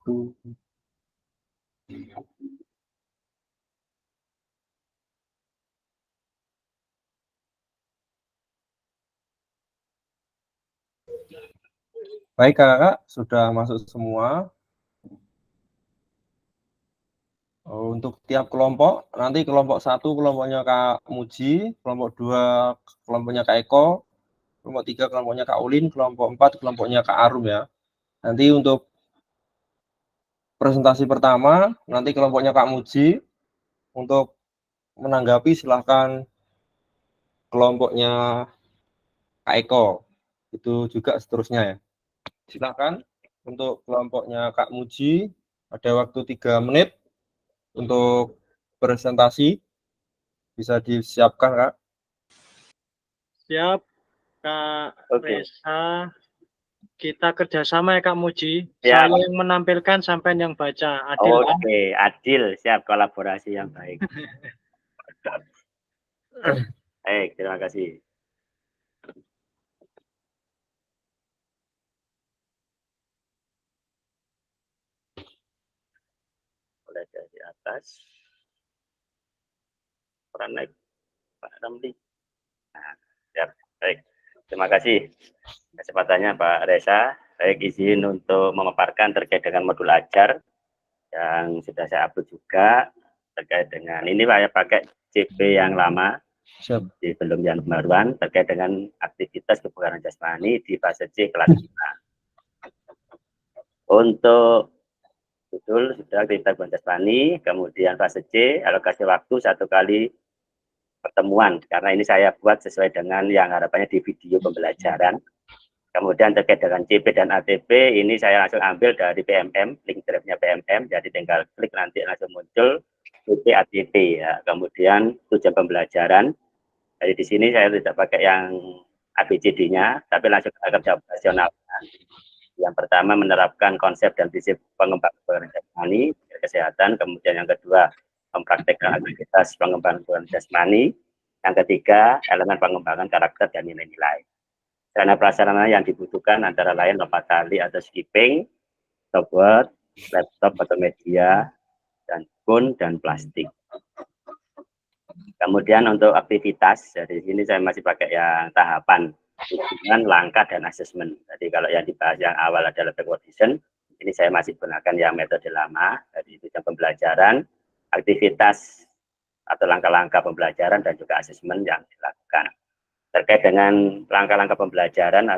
Tuh. Baik kakak, sudah masuk semua. Untuk tiap kelompok, nanti kelompok 1 kelompoknya Kak Muji, kelompok 2 kelompoknya Kak Eko, kelompok 3 kelompoknya Kak Ulin, kelompok 4 kelompoknya Kak Arum ya. Nanti untuk presentasi pertama, nanti kelompoknya Kak Muji. Untuk menanggapi silahkan kelompoknya Kak Eko. Itu juga seterusnya ya. Silahkan untuk kelompoknya Kak Muji, ada waktu 3 menit untuk presentasi. Bisa disiapkan Kak. Siap, Kak Resa. Kita kerjasama ya Kak Muji. Siap. Saya yang menampilkan, sampai yang baca. Adil kan? Oke, adil, siap, kolaborasi yang baik. Baik, terima kasih. Mulai dari atas. Peran naik Pak Ramli. Nah, siap. Baik, terima kasih kesempatannya Pak Resa. Baik, izin untuk memaparkan terkait dengan modul ajar yang sudah saya upload juga terkait dengan ini saya pakai CP yang lama. Di belum yang pembaruan terkait dengan aktivitas kebugaran jasmani di fase C kelas 5. Untuk judul sudah aktivitas kebugaran jasmani, kemudian fase C alokasi waktu 1 kali pertemuan, karena ini saya buat sesuai dengan yang harapannya di video pembelajaran. Kemudian terkait dengan CP dan ATP, ini saya langsung ambil dari PMM, link drive-nya PMM, jadi tinggal klik nanti langsung muncul CP ATP ya. Kemudian tujuan pembelajaran, jadi di sini saya tidak pakai yang ABCD-nya, tapi langsung ke kerja operasional. Yang pertama menerapkan konsep dan prinsip pengembangan jasmani kesehatan, kemudian yang kedua mempraktekkan aktivitas pengembangan jasmani, yang ketiga elemen pengembangan karakter dan nilai-nilai. Sarana prasarana yang dibutuhkan antara lain lompat tali atau skipping, chalkboard, laptop atau media, dan spoon dan plastik. Kemudian untuk aktivitas, jadi sini saya masih pakai yang tahapan tujuan, langkah, dan asesmen. Jadi kalau yang dibahas yang awal adalah backward vision, ini saya masih gunakan yang metode lama, jadi tujuan pembelajaran, aktivitas atau langkah-langkah pembelajaran, dan juga asesmen yang dilakukan. Terkait dengan langkah-langkah pembelajaran,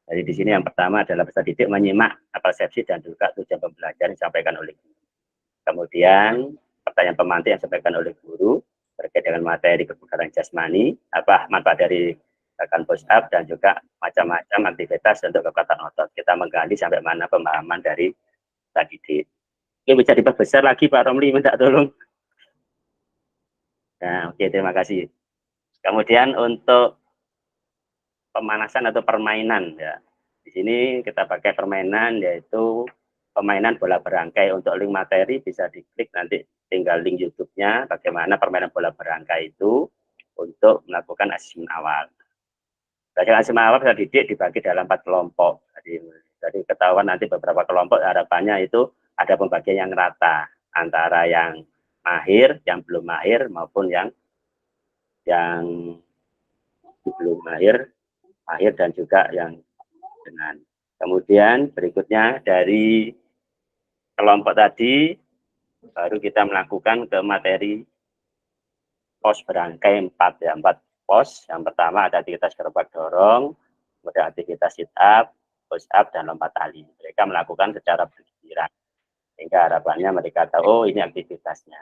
jadi di sini yang pertama adalah peserta didik menyimak persepsi dan juga tujuan pembelajaran yang disampaikan oleh guru. Kemudian pertanyaan pemantik yang disampaikan oleh guru terkait dengan materi kebugaran jasmani, apa manfaat dari gerakan push up, dan juga macam-macam aktivitas untuk kekuatan otot. Kita menggali sampai mana pemahaman dari peserta didik. Ini bisa diperbesar lagi Pak Romli, minta tolong. Nah, oke, terima kasih. Kemudian untuk pemanasan atau permainan ya. Di sini kita pakai permainan, yaitu permainan bola berangkai. Untuk link materi bisa diklik, nanti tinggal link YouTube-nya bagaimana permainan bola berangkai itu untuk melakukan asesmen awal. Belajar asesmen awal peserta didik dibagi dalam 4 kelompok. Jadi ketahuan nanti beberapa kelompok harapannya itu ada pembagian yang rata antara yang mahir, yang belum mahir, maupun yang belum mahir, dan juga yang dengan. Kemudian berikutnya dari kelompok tadi baru kita melakukan ke materi pos berangkai 4 ya, 4 pos. Yang pertama ada aktivitas gerobak dorong, kemudian aktivitas sit up, push up, dan lompat tali. Mereka melakukan secara bergiliran sehingga harapannya mereka tahu, oh ini aktivitasnya.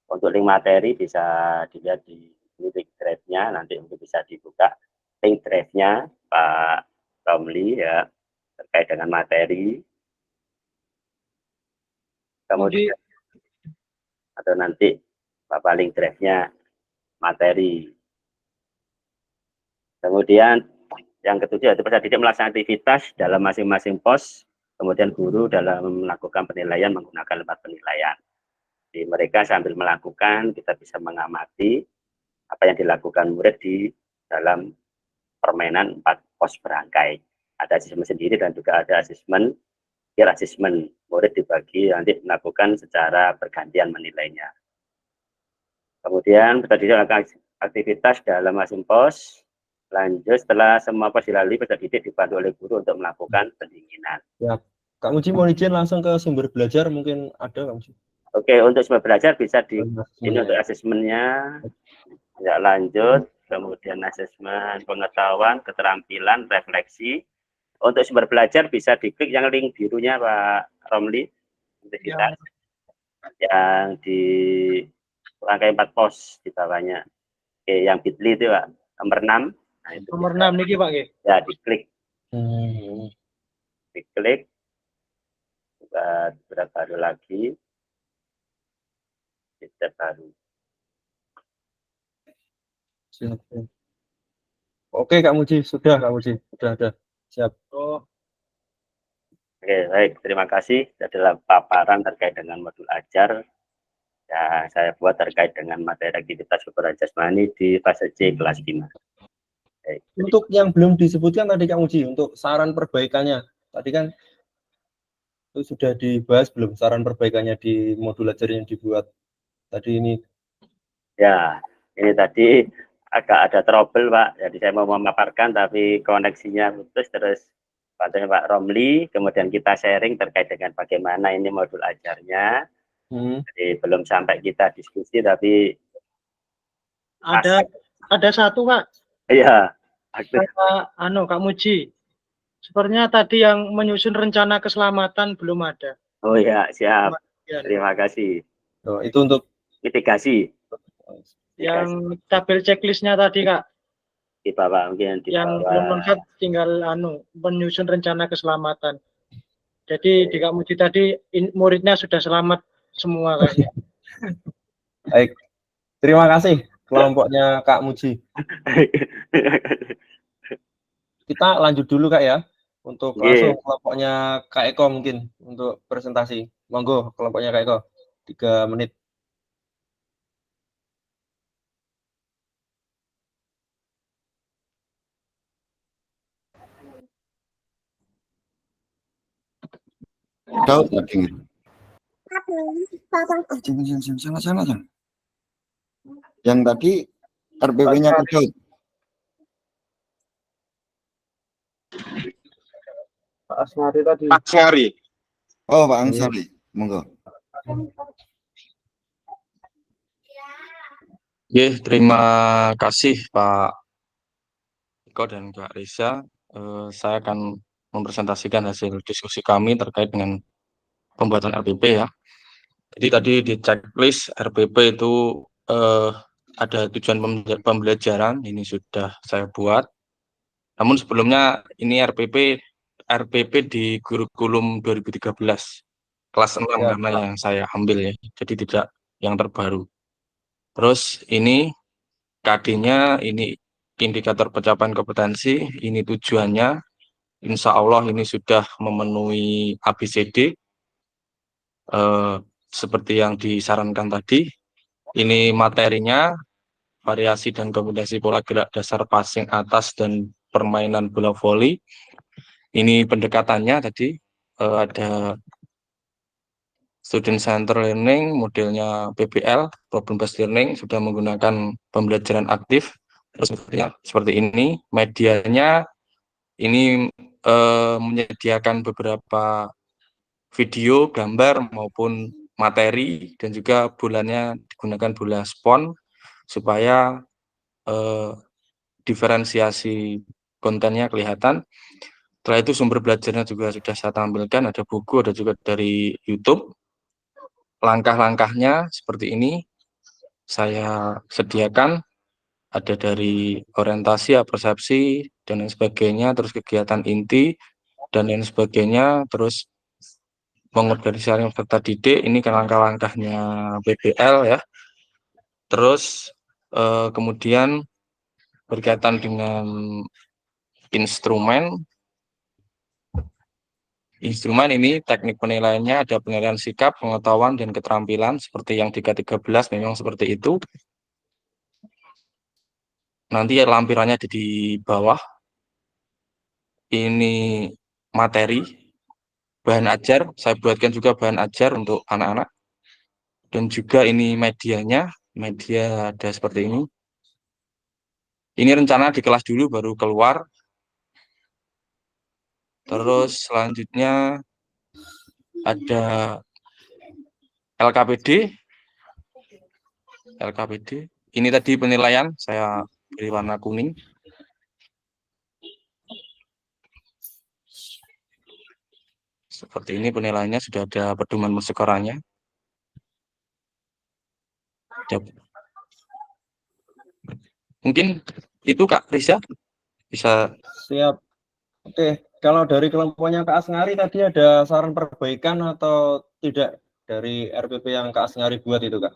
Untuk link materi bisa dilihat di link drive-nya, nanti mungkin bisa dibuka link drive-nya Pak Romli ya, terkait dengan materi. Kemudian atau nanti Bapak link drive-nya materi. Kemudian yang ketujuh yaitu peserta didik melaksanakan aktivitas dalam masing-masing pos, kemudian guru dalam melakukan penilaian menggunakan lembar penilaian. Jadi mereka sambil melakukan, kita bisa mengamati apa yang dilakukan murid di dalam permainan 4 pos berangkai. ada asesmen sendiri dan juga ada asesmen peer assessment. Murid dibagi nanti melakukan secara bergantian menilainya. Kemudian tadi aktivitas dalam masing pos. Lanjut setelah semua pos dilalui, peserta didik dibantu oleh guru untuk melakukan pendinginan. Ya, Kak Muji mau izin langsung ke sumber belajar, mungkin ada Kak Muji? Oke, untuk sumber belajar bisa di ini untuk asesmennya. Ya, lanjut, kemudian asesmen pengetahuan, keterampilan, refleksi. Untuk sumber belajar bisa diklik yang link birunya Pak Romli, aktivitas yang di rangkai 4 pos di bawahnya. Oke, yang Bitly itu Pak, nomor 6. Nah, itu nomor 6 niki Pak nggih. Ya, diklik. Diklik. Buat baru lagi. Kita baru. Siap. Oke Kak Muji, sudah Kak Muji, sudah ada. Siap. Oh. Oke, baik. Terima kasih. Itu adalah paparan terkait dengan modul ajar yang saya buat terkait dengan materi aktivitas kebugaran jasmani di fase C kelas 5. Untuk yang belum disebutkan tadi Kak Muji, untuk saran perbaikannya, tadi kan itu sudah dibahas belum saran perbaikannya di modul ajar yang dibuat tadi ini? Ya, ini tadi agak ada trouble Pak, jadi saya mau memaparkan tapi koneksinya putus, terus bantunya Pak Romli, kemudian kita sharing terkait dengan bagaimana ini modul ajarnya. Jadi belum sampai kita diskusi tapi ada satu Pak. Iya. Kak Muji, sepertinya tadi yang menyusun rencana keselamatan belum ada. Oh ya, siap. Terima kasih. Oh, itu untuk mitigasi. Yang tabel checklistnya tadi Kak. Di bawah mungkin di yang bawah. belum lengkap tinggal menyusun rencana keselamatan. Jadi di Kak Muji tadi muridnya sudah selamat semua kayaknya. Baik. Terima kasih kelompoknya Kak Muji. Kita lanjut dulu Kak ya. Untuk langsung kelompoknya Kak Eko mungkin untuk presentasi. Monggo kelompoknya Kak Eko. 3 menit. Daud lagi. Jangan. Yang tadi RBW-nya ke Daud. Pak Asmari tadi. Pak Asmari. Oh, Pak Ansari. Monggo. Terima kasih Pak Eko dan Kak Risa. Saya akan mempresentasikan hasil diskusi kami terkait dengan pembuatan RPP ya. Jadi tadi di checklist RPP itu ada tujuan pembelajaran, ini sudah saya buat. Namun sebelumnya ini RPP di kurikulum 2013 kelas 6 karena yang saya ambil ya. Jadi tidak yang terbaru. Terus ini KD-nya, ini indikator pencapaian kompetensi, ini tujuannya. Insya Allah ini sudah memenuhi ABCD seperti yang disarankan tadi. Ini materinya, variasi dan kombinasi pola gerak dasar passing atas dan permainan bola voli. Ini pendekatannya tadi ada Student Center Learning, modelnya PBL, Problem Based Learning, sudah menggunakan pembelajaran aktif. Terus seperti ini, medianya ini menyediakan beberapa video, gambar maupun materi, dan juga bulannya digunakan bola spon supaya diferensiasi kontennya kelihatan. Setelah itu sumber belajarnya juga sudah saya tampilkan, ada buku, ada juga dari YouTube. Langkah-langkahnya seperti ini saya sediakan, ada dari orientasi, persepsi, dan lain sebagainya, terus kegiatan inti, dan lain sebagainya, terus mengorganisasi peserta didik, ini kan langkah-langkahnya PBL ya. Terus kemudian berkaitan dengan instrumen ini teknik penilaiannya ada penilaian sikap, pengetahuan, dan keterampilan seperti yang di K13 memang seperti itu. Nanti lampirannya ada di bawah. ini materi, bahan ajar, saya buatkan juga bahan ajar untuk anak-anak. Dan juga ini medianya, media ada seperti ini. Ini rencana di kelas dulu baru keluar. Terus selanjutnya ada LKPD. Ini tadi penilaian, saya beri warna kuning. Seperti ini penilaiannya, sudah ada pedoman persekurannya. Mungkin itu Kak Risa bisa. Siap. Oke, kalau dari kelompoknya Kak Asngari tadi ada saran perbaikan atau tidak dari RPP yang Kak Asngari buat itu, Kak?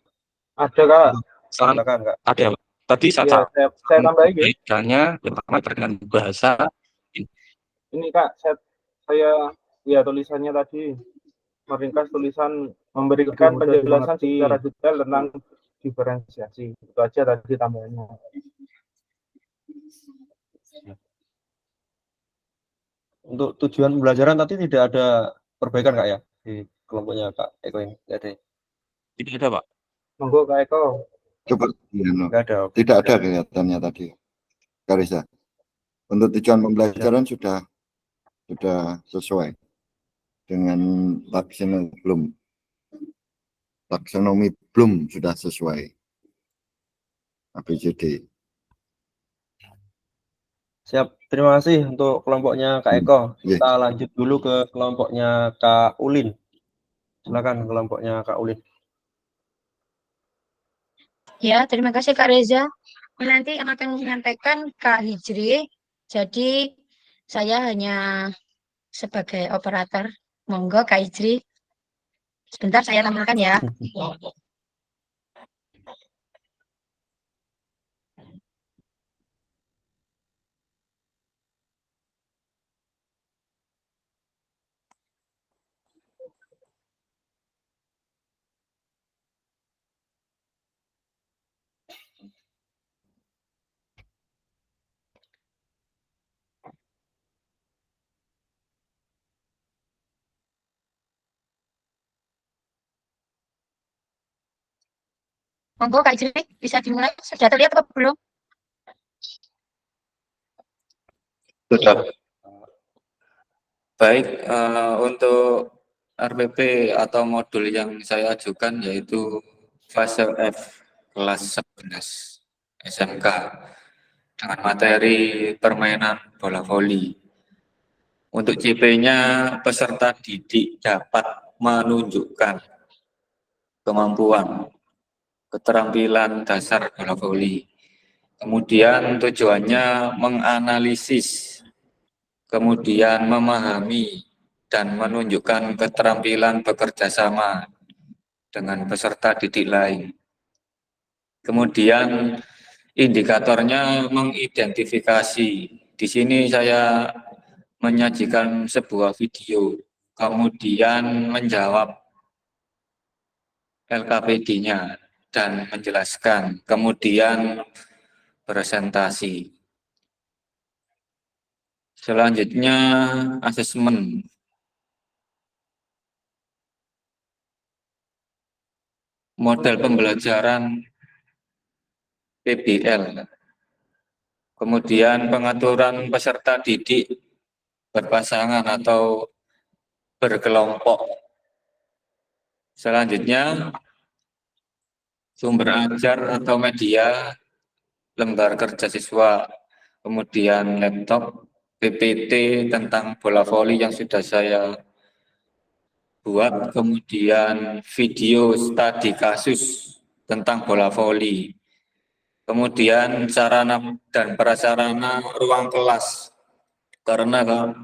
Ada, Kak. Silakan, Kak. Ada. Tadi saya tambahin ya. Perbaikannya pertama dengan bahasa. Ini Kak, saya ya tulisannya tadi meringkas tulisan memberikan penjelasan secara detail tentang diferensiasi. Itu aja tadi tambahannya. Untuk tujuan pembelajaran tadi tidak ada perbaikan, Kak, ya, di kelompoknya Kak Eko ini? Tidak ada, Pak. Monggo Kak Eko. Coba, ada. Tidak ada kelihatannya tadi, Kak Risa. Untuk tujuan pembelajaran sudah sesuai dengan taksonomi belum sudah sesuai ABCD. Siap, terima kasih untuk kelompoknya Kak Eko. Kita lanjut dulu ke kelompoknya Kak Ulin. Silakan kelompoknya Kak Ulin. Ya, terima kasih Kak Reza. Nanti akan menyampaikan Kak Hijri. Jadi saya hanya sebagai operator. Monggo Kak Hijri. Sebentar saya tampilkan ya. Monggo Kak Hijri, bisa dimulai. Sudah terlihat atau belum? Sudah. Baik, untuk RPP atau modul yang saya ajukan yaitu fase F kelas 11 SMK dengan materi permainan bola voli. Untuk CP-nya peserta didik dapat menunjukkan kemampuan, keterampilan dasar bola voli. Kemudian tujuannya menganalisis, kemudian memahami dan menunjukkan keterampilan bekerja sama dengan peserta didik lain. Kemudian indikatornya mengidentifikasi. Di sini saya menyajikan sebuah video, kemudian menjawab LKPD-nya dan menjelaskan, kemudian presentasi. Selanjutnya asesmen. Model pembelajaran PBL. Kemudian pengaturan peserta didik berpasangan atau berkelompok. Selanjutnya sumber ajar atau media, lembar kerja siswa, kemudian laptop, PPT tentang bola voli yang sudah saya buat, kemudian video studi kasus tentang bola voli, kemudian sarana dan prasarana ruang kelas, karena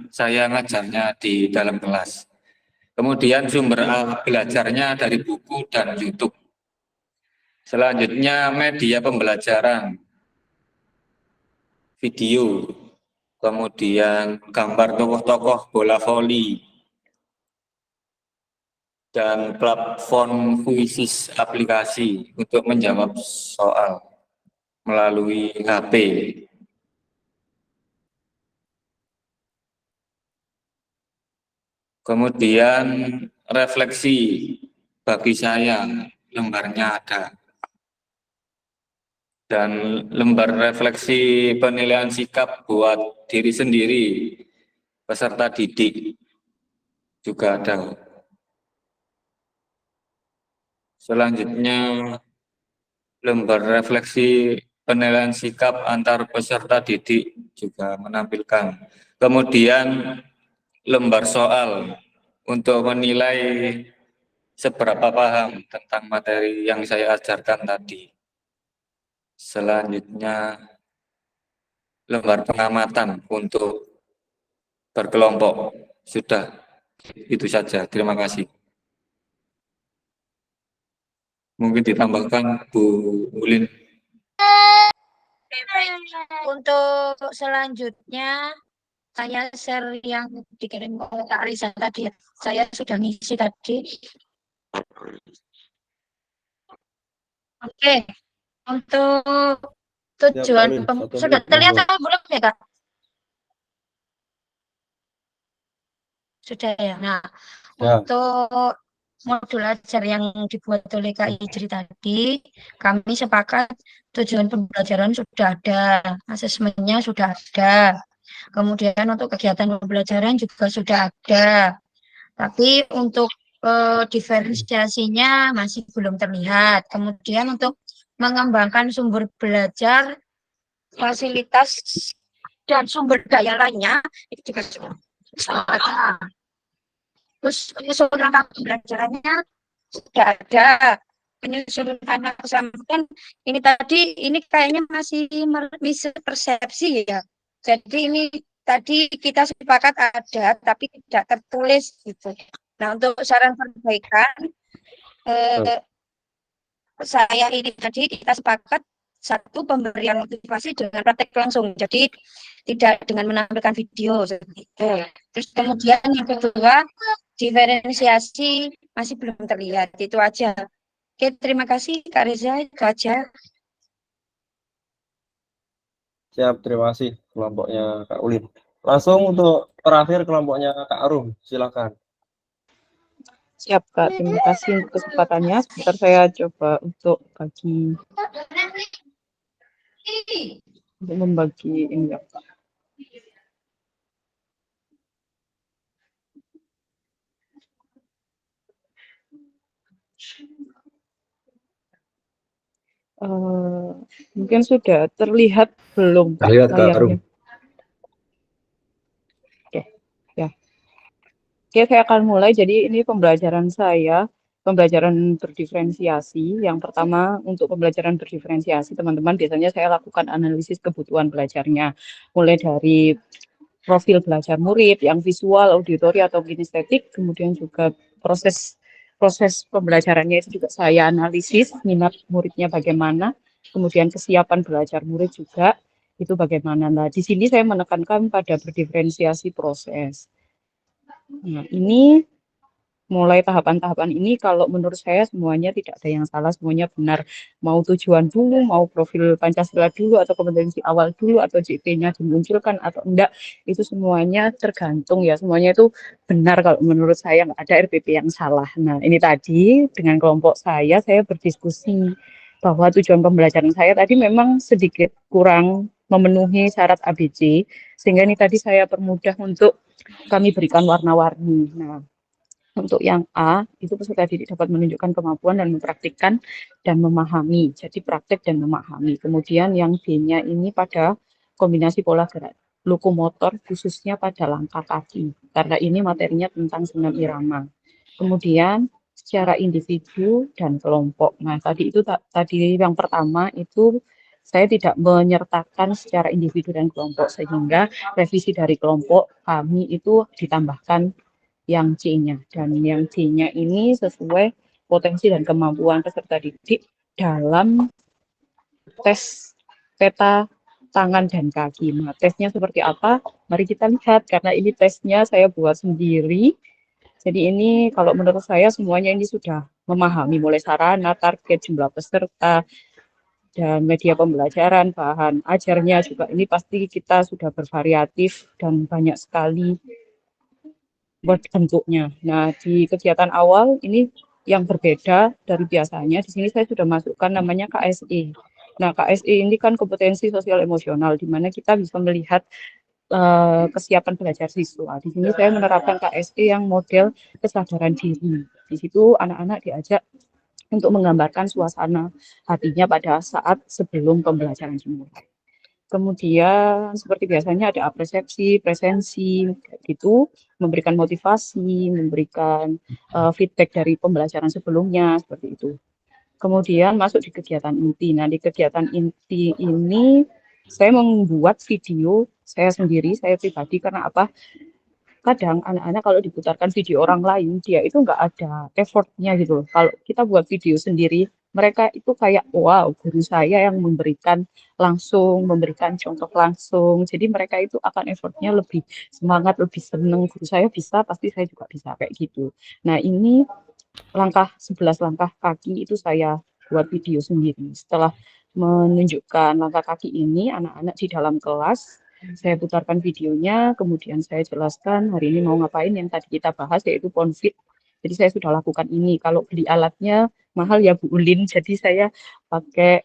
saya ngajarnya di dalam kelas. Kemudian sumber belajarnya dari buku dan YouTube. Selanjutnya media pembelajaran, video, kemudian gambar tokoh-tokoh bola voli, dan platform kuisis aplikasi untuk menjawab soal melalui HP. Kemudian refleksi bagi saya lembarnya ada. Dan lembar refleksi penilaian sikap buat diri sendiri, peserta didik juga ada. Selanjutnya, lembar refleksi penilaian sikap antar peserta didik juga menampilkan. Kemudian, lembar soal untuk menilai seberapa paham tentang materi yang saya ajarkan tadi. Selanjutnya, lembar pengamatan untuk berkelompok. Sudah, itu saja. Terima kasih. Mungkin ditambahkan Bu Ulin. Untuk selanjutnya, saya share yang dikirim oleh Kak Risa tadi. Saya sudah ngisi tadi. Oke, untuk tujuan sudah terlihat atau belum ya Kak? Sudah ya. Nah, untuk modul ajar yang dibuat oleh Kak Ijri tadi, kami sepakat tujuan pembelajaran sudah ada, asesmennya sudah ada. Kemudian untuk kegiatan pembelajaran juga sudah ada. Tapi untuk diferensiasinya masih belum terlihat. Kemudian untuk mengembangkan sumber belajar, fasilitas, dan sumber daya lainnya, itu juga sudah ada. Terus penyusunan pembelajarannya sudah ada. Penyusunan anak kesampaian ini tadi, ini kayaknya masih mispersepsi ya. Jadi ini tadi kita sepakat ada, tapi tidak tertulis gitu. Nah, untuk saran perbaikan, saya ini tadi kita sepakat satu pemberian motivasi dengan praktek langsung, jadi tidak dengan menampilkan video seperti itu. Terus kemudian yang kedua, diferensiasi masih belum terlihat, itu aja. Oke, terima kasih Kak Reza, itu aja. Siap, terima kasih kelompoknya Kak Ulin. Langsung untuk terakhir kelompoknya Kak Arum, silakan. Siap Kak, terima kasih untuk kesempatannya. Sebentar saya coba untuk membagi ini ya Kak. Mungkin sudah terlihat belum Kak layarnya? Oke, ya. Oke, saya akan mulai. Jadi ini pembelajaran saya, pembelajaran berdiferensiasi. Yang pertama, untuk pembelajaran berdiferensiasi, teman-teman, biasanya saya lakukan analisis kebutuhan belajarnya. Mulai dari profil belajar murid, yang visual, auditori, atau kinestetik, kemudian juga proses pembelajarannya itu juga saya analisis, minat muridnya bagaimana, kemudian kesiapan belajar murid juga, itu bagaimana. Nah, di sini saya menekankan pada berdiferensiasi proses. Nah, ini mulai tahapan-tahapan ini kalau menurut saya semuanya tidak ada yang salah, semuanya benar. Mau tujuan dulu, mau profil Pancasila dulu, atau kompetensi awal dulu, atau JP-nya dimunculkan atau enggak, itu semuanya tergantung ya, semuanya itu benar kalau menurut saya, nggak ada RPP yang salah. Nah, ini tadi dengan kelompok saya berdiskusi bahwa tujuan pembelajaran saya tadi memang sedikit kurang memenuhi syarat ABC, sehingga ini tadi saya permudah untuk kami berikan warna-warni. Nah, untuk yang A, itu peserta didik dapat menunjukkan kemampuan dan mempraktikkan dan memahami. Jadi praktek dan memahami. Kemudian yang B-nya ini pada kombinasi pola gerak lokomotor, khususnya pada langkah kaki. Karena ini materinya tentang senam irama. Kemudian secara individu dan kelompok. Nah, tadi yang pertama itu saya tidak menyertakan secara individu dan kelompok, sehingga revisi dari kelompok kami itu ditambahkan yang C-nya, dan yang D-nya ini sesuai potensi dan kemampuan peserta didik dalam tes peta tangan dan kaki. Nah, tesnya seperti apa? Mari kita lihat, karena ini tesnya saya buat sendiri. Jadi ini kalau menurut saya semuanya ini sudah memahami, mulai sarana, target, jumlah peserta, dan media pembelajaran, bahan ajarnya juga ini pasti kita sudah bervariatif dan banyak sekali bentuknya. Nah, di kegiatan awal ini yang berbeda dari biasanya, di sini saya sudah masukkan namanya KSE. Nah, KSE ini kan kompetensi sosial emosional, di mana kita bisa melihat kesiapan belajar siswa. Di sini saya menerapkan KSE yang model kesadaran diri. Di situ anak-anak diajak untuk menggambarkan suasana hatinya pada saat sebelum pembelajaran dimulai. Kemudian seperti biasanya ada apresiasi, presensi, gitu, memberikan motivasi, memberikan feedback dari pembelajaran sebelumnya, seperti itu. Kemudian masuk di kegiatan inti. Nah, di kegiatan inti ini saya membuat video saya sendiri, saya pribadi, karena apa? Kadang anak-anak kalau diputarkan video orang lain, dia itu nggak ada effortnya gitu. Kalau kita buat video sendiri, mereka itu kayak, wow, guru saya yang memberikan langsung, memberikan contoh langsung. Jadi mereka itu akan effortnya lebih semangat, lebih seneng. Guru saya bisa, pasti saya juga bisa, kayak gitu. Nah, ini 11 langkah kaki itu saya buat video sendiri. Setelah menunjukkan langkah kaki ini, anak-anak di dalam kelas, saya putarkan videonya, kemudian saya jelaskan hari ini mau ngapain yang tadi kita bahas, yaitu Ponfit. Jadi saya sudah lakukan ini. Kalau beli alatnya mahal ya Bu Ulin, jadi saya pakai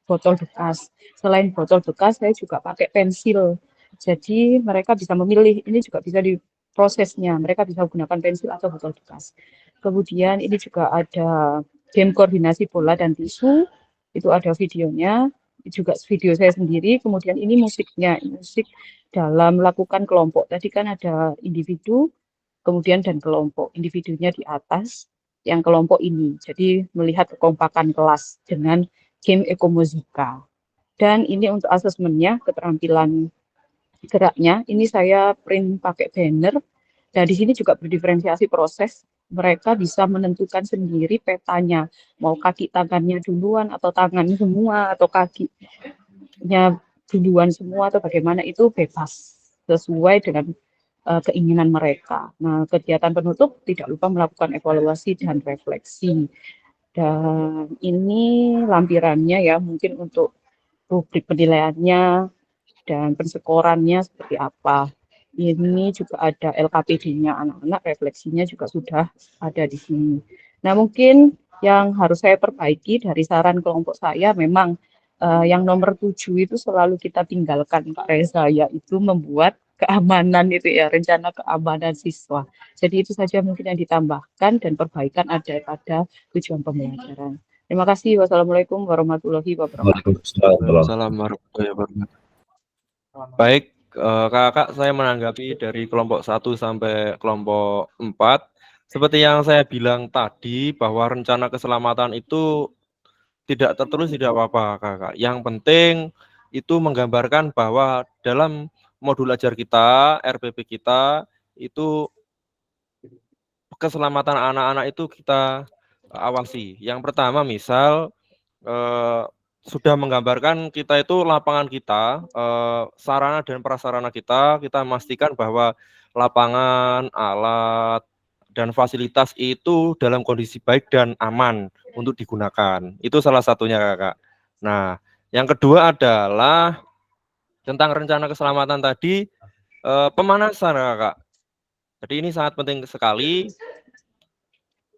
botol bekas. Selain botol bekas, saya juga pakai pensil. Jadi mereka bisa memilih. Ini juga bisa diprosesnya. Mereka bisa menggunakan pensil atau botol bekas. Kemudian ini juga ada game koordinasi bola dan tisu. Itu ada videonya, juga video saya sendiri. Kemudian ini musiknya, musik dalam melakukan kelompok. Tadi kan ada individu, kemudian dan kelompok. Individunya di atas, yang kelompok ini. Jadi melihat kekompakan kelas dengan game Ekomuzika. Dan ini untuk asesmennya, keterampilan geraknya. Ini saya print pakai banner. Dan di sini juga berdiferensiasi proses. Mereka bisa menentukan sendiri petanya, mau kaki tangannya duluan atau tangan semua atau kakinya duluan semua atau bagaimana, itu bebas sesuai dengan keinginan mereka. Nah, kegiatan penutup tidak lupa melakukan evaluasi dan refleksi. Dan ini lampirannya ya, mungkin untuk rubrik penilaiannya dan penskorannya seperti apa. Ini juga ada LKPD-nya anak-anak, refleksinya juga sudah ada di sini. Nah, mungkin yang harus saya perbaiki dari saran kelompok saya, memang yang nomor 7 itu selalu kita tinggalkan, Kak Reza, yaitu membuat keamanan itu ya, rencana keamanan siswa. Jadi itu saja mungkin yang ditambahkan dan perbaikan ada pada tujuan pembelajaran. Terima kasih. Wassalamualaikum warahmatullahi wabarakatuh. Waalaikumsalam warahmatullahi wabarakatuh. Baik, Kakak, saya menanggapi dari kelompok 1 sampai kelompok 4. Seperti yang saya bilang tadi, bahwa rencana keselamatan itu tidak tertulis tidak apa-apa, Kakak. Yang penting itu menggambarkan bahwa dalam modul ajar kita, RPP kita, itu keselamatan anak-anak itu kita awasi. Yang pertama, misal sudah menggambarkan kita itu lapangan kita, sarana dan prasarana kita memastikan bahwa lapangan, alat, dan fasilitas itu dalam kondisi baik dan aman untuk digunakan. Itu salah satunya, Kakak. Nah, yang kedua adalah tentang rencana keselamatan tadi, pemanasan, Kakak. Jadi ini sangat penting sekali.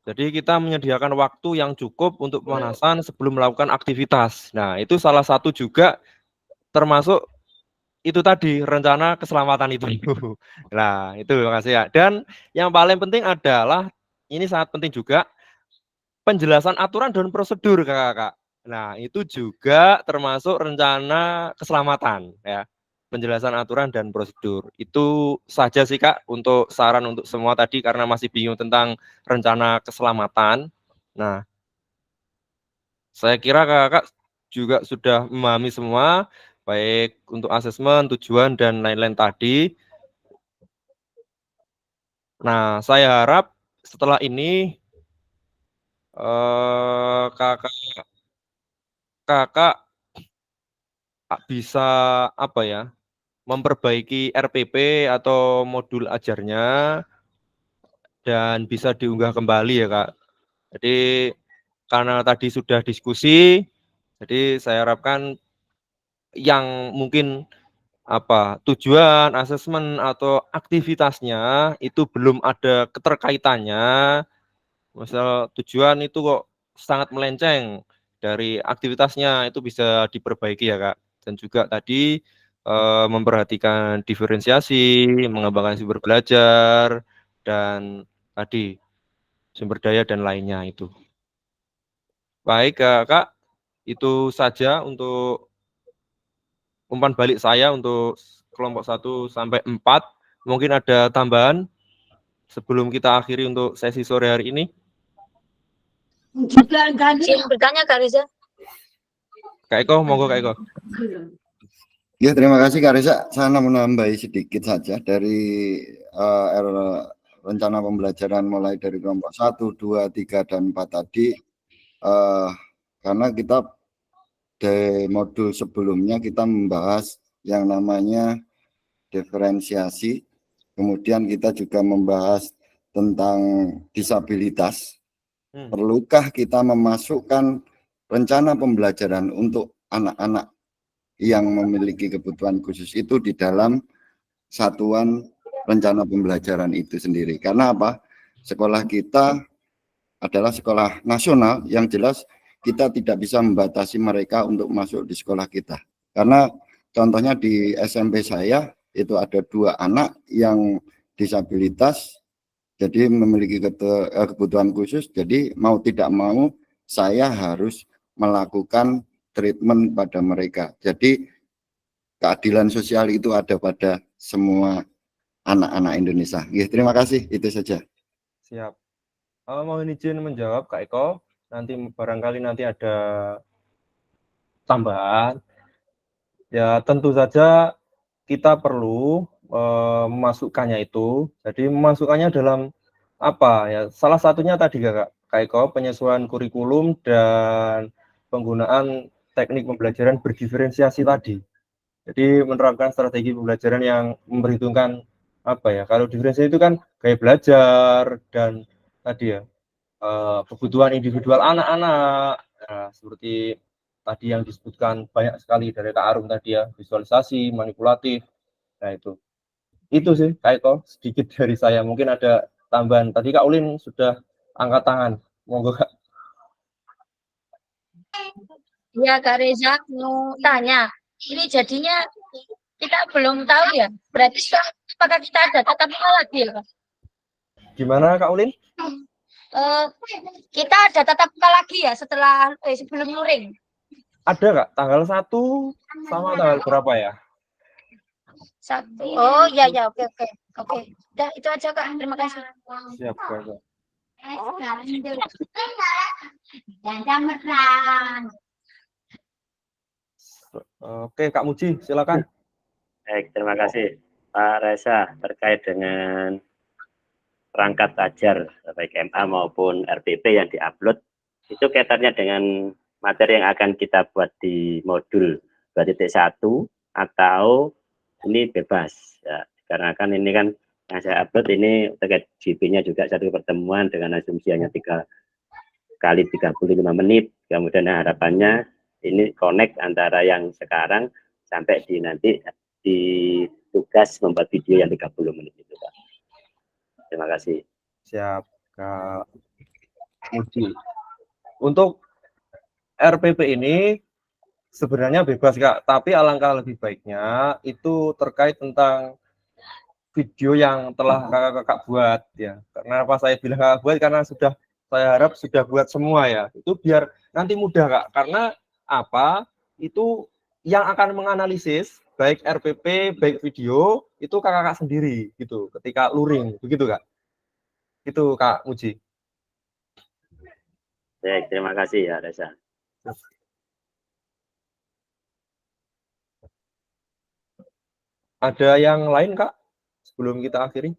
Jadi kita menyediakan waktu yang cukup untuk pemanasan sebelum melakukan aktivitas. Nah, itu salah satu juga termasuk itu tadi, rencana keselamatan itu. Nah, itu makasih ya. Dan yang paling penting adalah, ini sangat penting juga, penjelasan aturan dan prosedur, Kakak. Nah, itu juga termasuk rencana keselamatan ya. Penjelasan aturan dan prosedur. Itu saja sih, Kak, untuk saran untuk semua tadi, karena masih bingung tentang rencana keselamatan. Nah, saya kira Kakak juga sudah memahami semua, baik untuk asesmen, tujuan, dan lain-lain tadi. Nah, saya harap setelah ini kakak bisa apa ya, memperbaiki RPP atau modul ajarnya dan bisa diunggah kembali ya, Kak. Jadi karena tadi sudah diskusi, jadi saya harapkan yang mungkin tujuan asesmen atau aktivitasnya itu belum ada keterkaitannya, misal tujuan itu kok sangat melenceng dari aktivitasnya, itu bisa diperbaiki ya Kak. Dan juga tadi memperhatikan diferensiasi, mengembangkan sumber belajar, dan tadi sumber daya dan lainnya itu. Baik Kak, itu saja untuk umpan balik saya untuk kelompok 1 sampai 4. Mungkin ada tambahan sebelum kita akhiri untuk sesi sore hari ini? Bertanya Kak Reza. Kak Eko, monggo Kak Eko. Ya, terima kasih Kak Reza. Saya menambahi sedikit saja dari rencana pembelajaran mulai dari kelompok 1, 2, 3, dan 4 tadi. Karena kita di modul sebelumnya kita membahas yang namanya diferensiasi, kemudian kita juga membahas tentang disabilitas. Perlukah kita memasukkan rencana pembelajaran untuk anak-anak yang memiliki kebutuhan khusus itu di dalam satuan rencana pembelajaran itu sendiri? Karena apa? Sekolah kita adalah sekolah nasional, yang jelas kita tidak bisa membatasi mereka untuk masuk di sekolah kita. Karena contohnya di SMP saya itu ada 2 anak yang disabilitas, jadi memiliki kebutuhan khusus, jadi mau tidak mau saya harus melakukan treatment pada mereka. Jadi keadilan sosial itu ada pada semua anak-anak Indonesia. Ya, terima kasih, itu saja. Siap. Mohon izin menjawab Kak Eko, nanti barangkali nanti ada tambahan. Ya, tentu saja kita perlu memasukkannya itu. Jadi memasukkannya dalam apa ya? Salah satunya tadi Kak Eko, penyesuaian kurikulum dan penggunaan teknik pembelajaran berdiferensiasi tadi. Jadi menerapkan strategi pembelajaran yang memperhitungkan apa ya? Kalau diferensiasi itu kan gaya belajar dan tadi ya kebutuhan individual anak-anak. Nah, seperti tadi yang disebutkan banyak sekali dari Kak Arum tadi ya, visualisasi, manipulatif. Nah itu sih Kak Eko, sedikit dari saya. Mungkin ada tambahan. Tadi Kak Ulin sudah angkat tangan. Monggo Kak. Ya Kak Reza mau tanya, ini jadinya kita belum tahu ya, berarti apakah kita ada tatap muka lagi ya Kak? Gimana Kak Ulin? Kita ada tatap muka lagi ya setelah sebelum luring? Ada Kak, tanggal 1 sama tanggal berapa ya? 1. Oh iya ya, oke. Udah itu aja Kak, terima kasih. Siap Kak. Oke Kak Muji, silakan. Baik, terima kasih Pak Reza. Terkait dengan perangkat ajar baik MA maupun RPP yang diupload, itu kaitannya dengan materi yang akan kita buat di modul 2.1 atau ini bebas ya, karena kan ini kan yang saya upload ini terkait JP-nya juga satu pertemuan dengan asumsi hanya 3 kali 35 menit, kemudian harapannya ini connect antara yang sekarang sampai di nanti di tugas membuat video yang 30 menit itu Pak. Terima kasih. Siap Kak Muji. Untuk RPP ini sebenarnya bebas Kak, tapi alangkah lebih baiknya itu terkait tentang video yang telah kakak-kakak buat ya. Karena apa saya bilang kakak buat, karena saya harap sudah buat semua ya. Itu biar nanti mudah Kak, karena apa? Itu yang akan menganalisis baik RPP, baik video itu kakak-kakak sendiri gitu ketika luring, begitu Kak. Itu Kak Muji. Baik, terima kasih ya Reza. Ada yang lain Kak sebelum kita akhiri?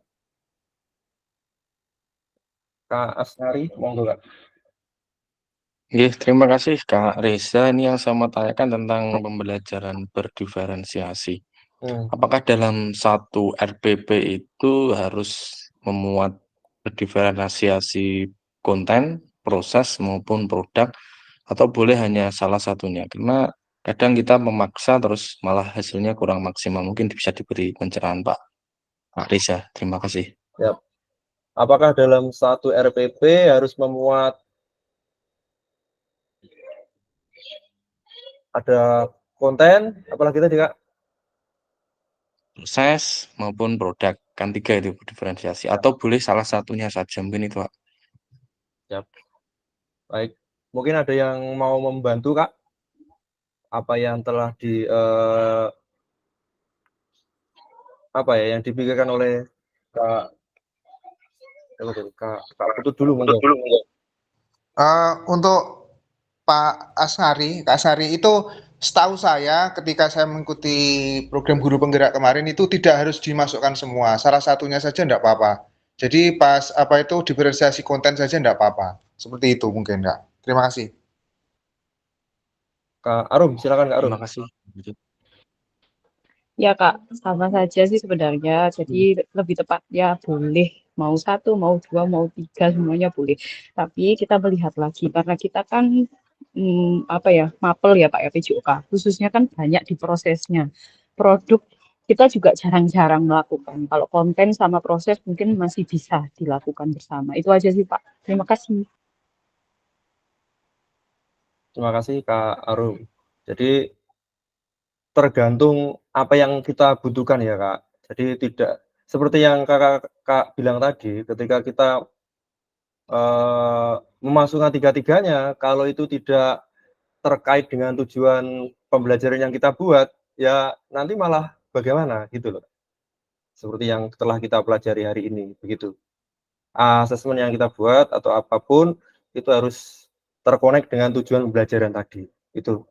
Kak Asnari, monggo Kak. Terima kasih Kak Reza. Ini yang saya mau tanyakan tentang pembelajaran berdiferensiasi. Apakah dalam satu RPP itu harus memuat berdiferensiasi konten, proses maupun produk, atau boleh hanya salah satunya? Karena kadang kita memaksa terus malah hasilnya kurang maksimal. Mungkin bisa diberi pencerahan Pak Riza. Terima kasih. Ya. Apakah dalam satu RPP harus memuat ada konten, apalagi tadi Kak? Proses maupun produk, kan 3 itu diferensiasi. Atau boleh salah satunya saja, mungkin itu Pak. Ya. Baik, mungkin ada yang mau membantu Kak? Apa yang telah yang dipikirkan oleh Kak Putut dulu monggo. Untuk Kak Asari itu setahu saya ketika saya mengikuti program guru penggerak kemarin itu tidak harus dimasukkan semua, salah satunya saja enggak apa-apa. Jadi pas diferensiasi konten saja enggak apa-apa. Seperti itu mungkin Kak. Terima kasih. Kak Arum, silakan Kak Arum. Terima kasih. Ya Kak, sama saja sih sebenarnya. Jadi lebih tepatnya boleh mau 1, mau 2, mau 3 semuanya boleh. Tapi kita melihat lagi karena kita kan mapel ya Pak ya PJOK. Khususnya kan banyak di prosesnya. Produk kita juga jarang-jarang melakukan. Kalau konten sama proses mungkin masih bisa dilakukan bersama. Itu aja sih Pak. Terima kasih. Terima kasih Kak Arum. Jadi tergantung apa yang kita butuhkan ya Kak. Jadi tidak seperti yang Kak bilang tadi, ketika kita memasukkan tiga-tiganya, kalau itu tidak terkait dengan tujuan pembelajaran yang kita buat, ya nanti malah bagaimana gitu loh. Seperti yang telah kita pelajari hari ini, begitu. Asesmen yang kita buat atau apapun itu harus terkonek dengan tujuan pembelajaran tadi. Itu.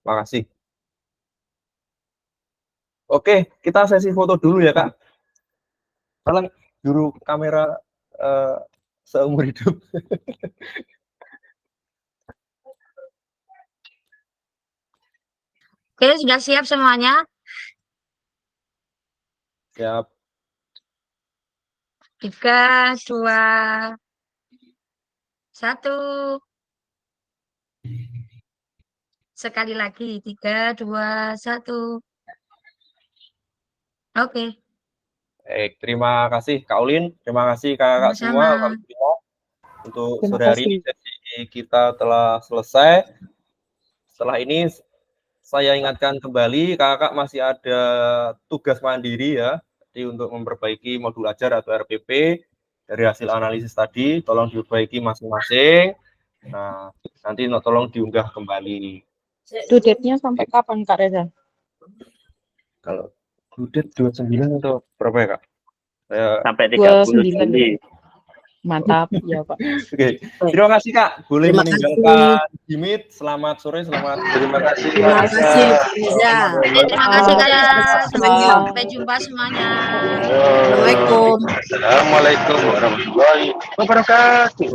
Makasih. Oke, kita sesi foto dulu ya Kak. Tolong juru kamera seumur hidup. Oke, sudah siap semuanya? Siap. 3, 2, 1. Sekali lagi, 3, 2, 1. Oke. Baik, terima kasih Kak Ulin, terima kasih kakak semua. Alhamdulillah untuk sore hari ini sesi kita telah selesai. Setelah ini saya ingatkan kembali, kakak masih ada tugas mandiri ya, jadi untuk memperbaiki modul ajar atau RPP dari hasil analisis tadi, tolong diperbaiki masing-masing. Nah, nanti tolong diunggah kembali. Due date-nya sampai kapan Kak Reza? Kalau due date 29 atau berapa ya Kak? Sampai 30 Juli. Mantap, ya Pak. Oke, terima kasih Kak. Boleh meninggalkan Jimit. Selamat sore, selamat. Terima kasih. Terima kasih Riza. Terima kasih Kak. Sampai jumpa semuanya. Assalamualaikum. Assalamualaikum warahmatullahi wabarakatuh.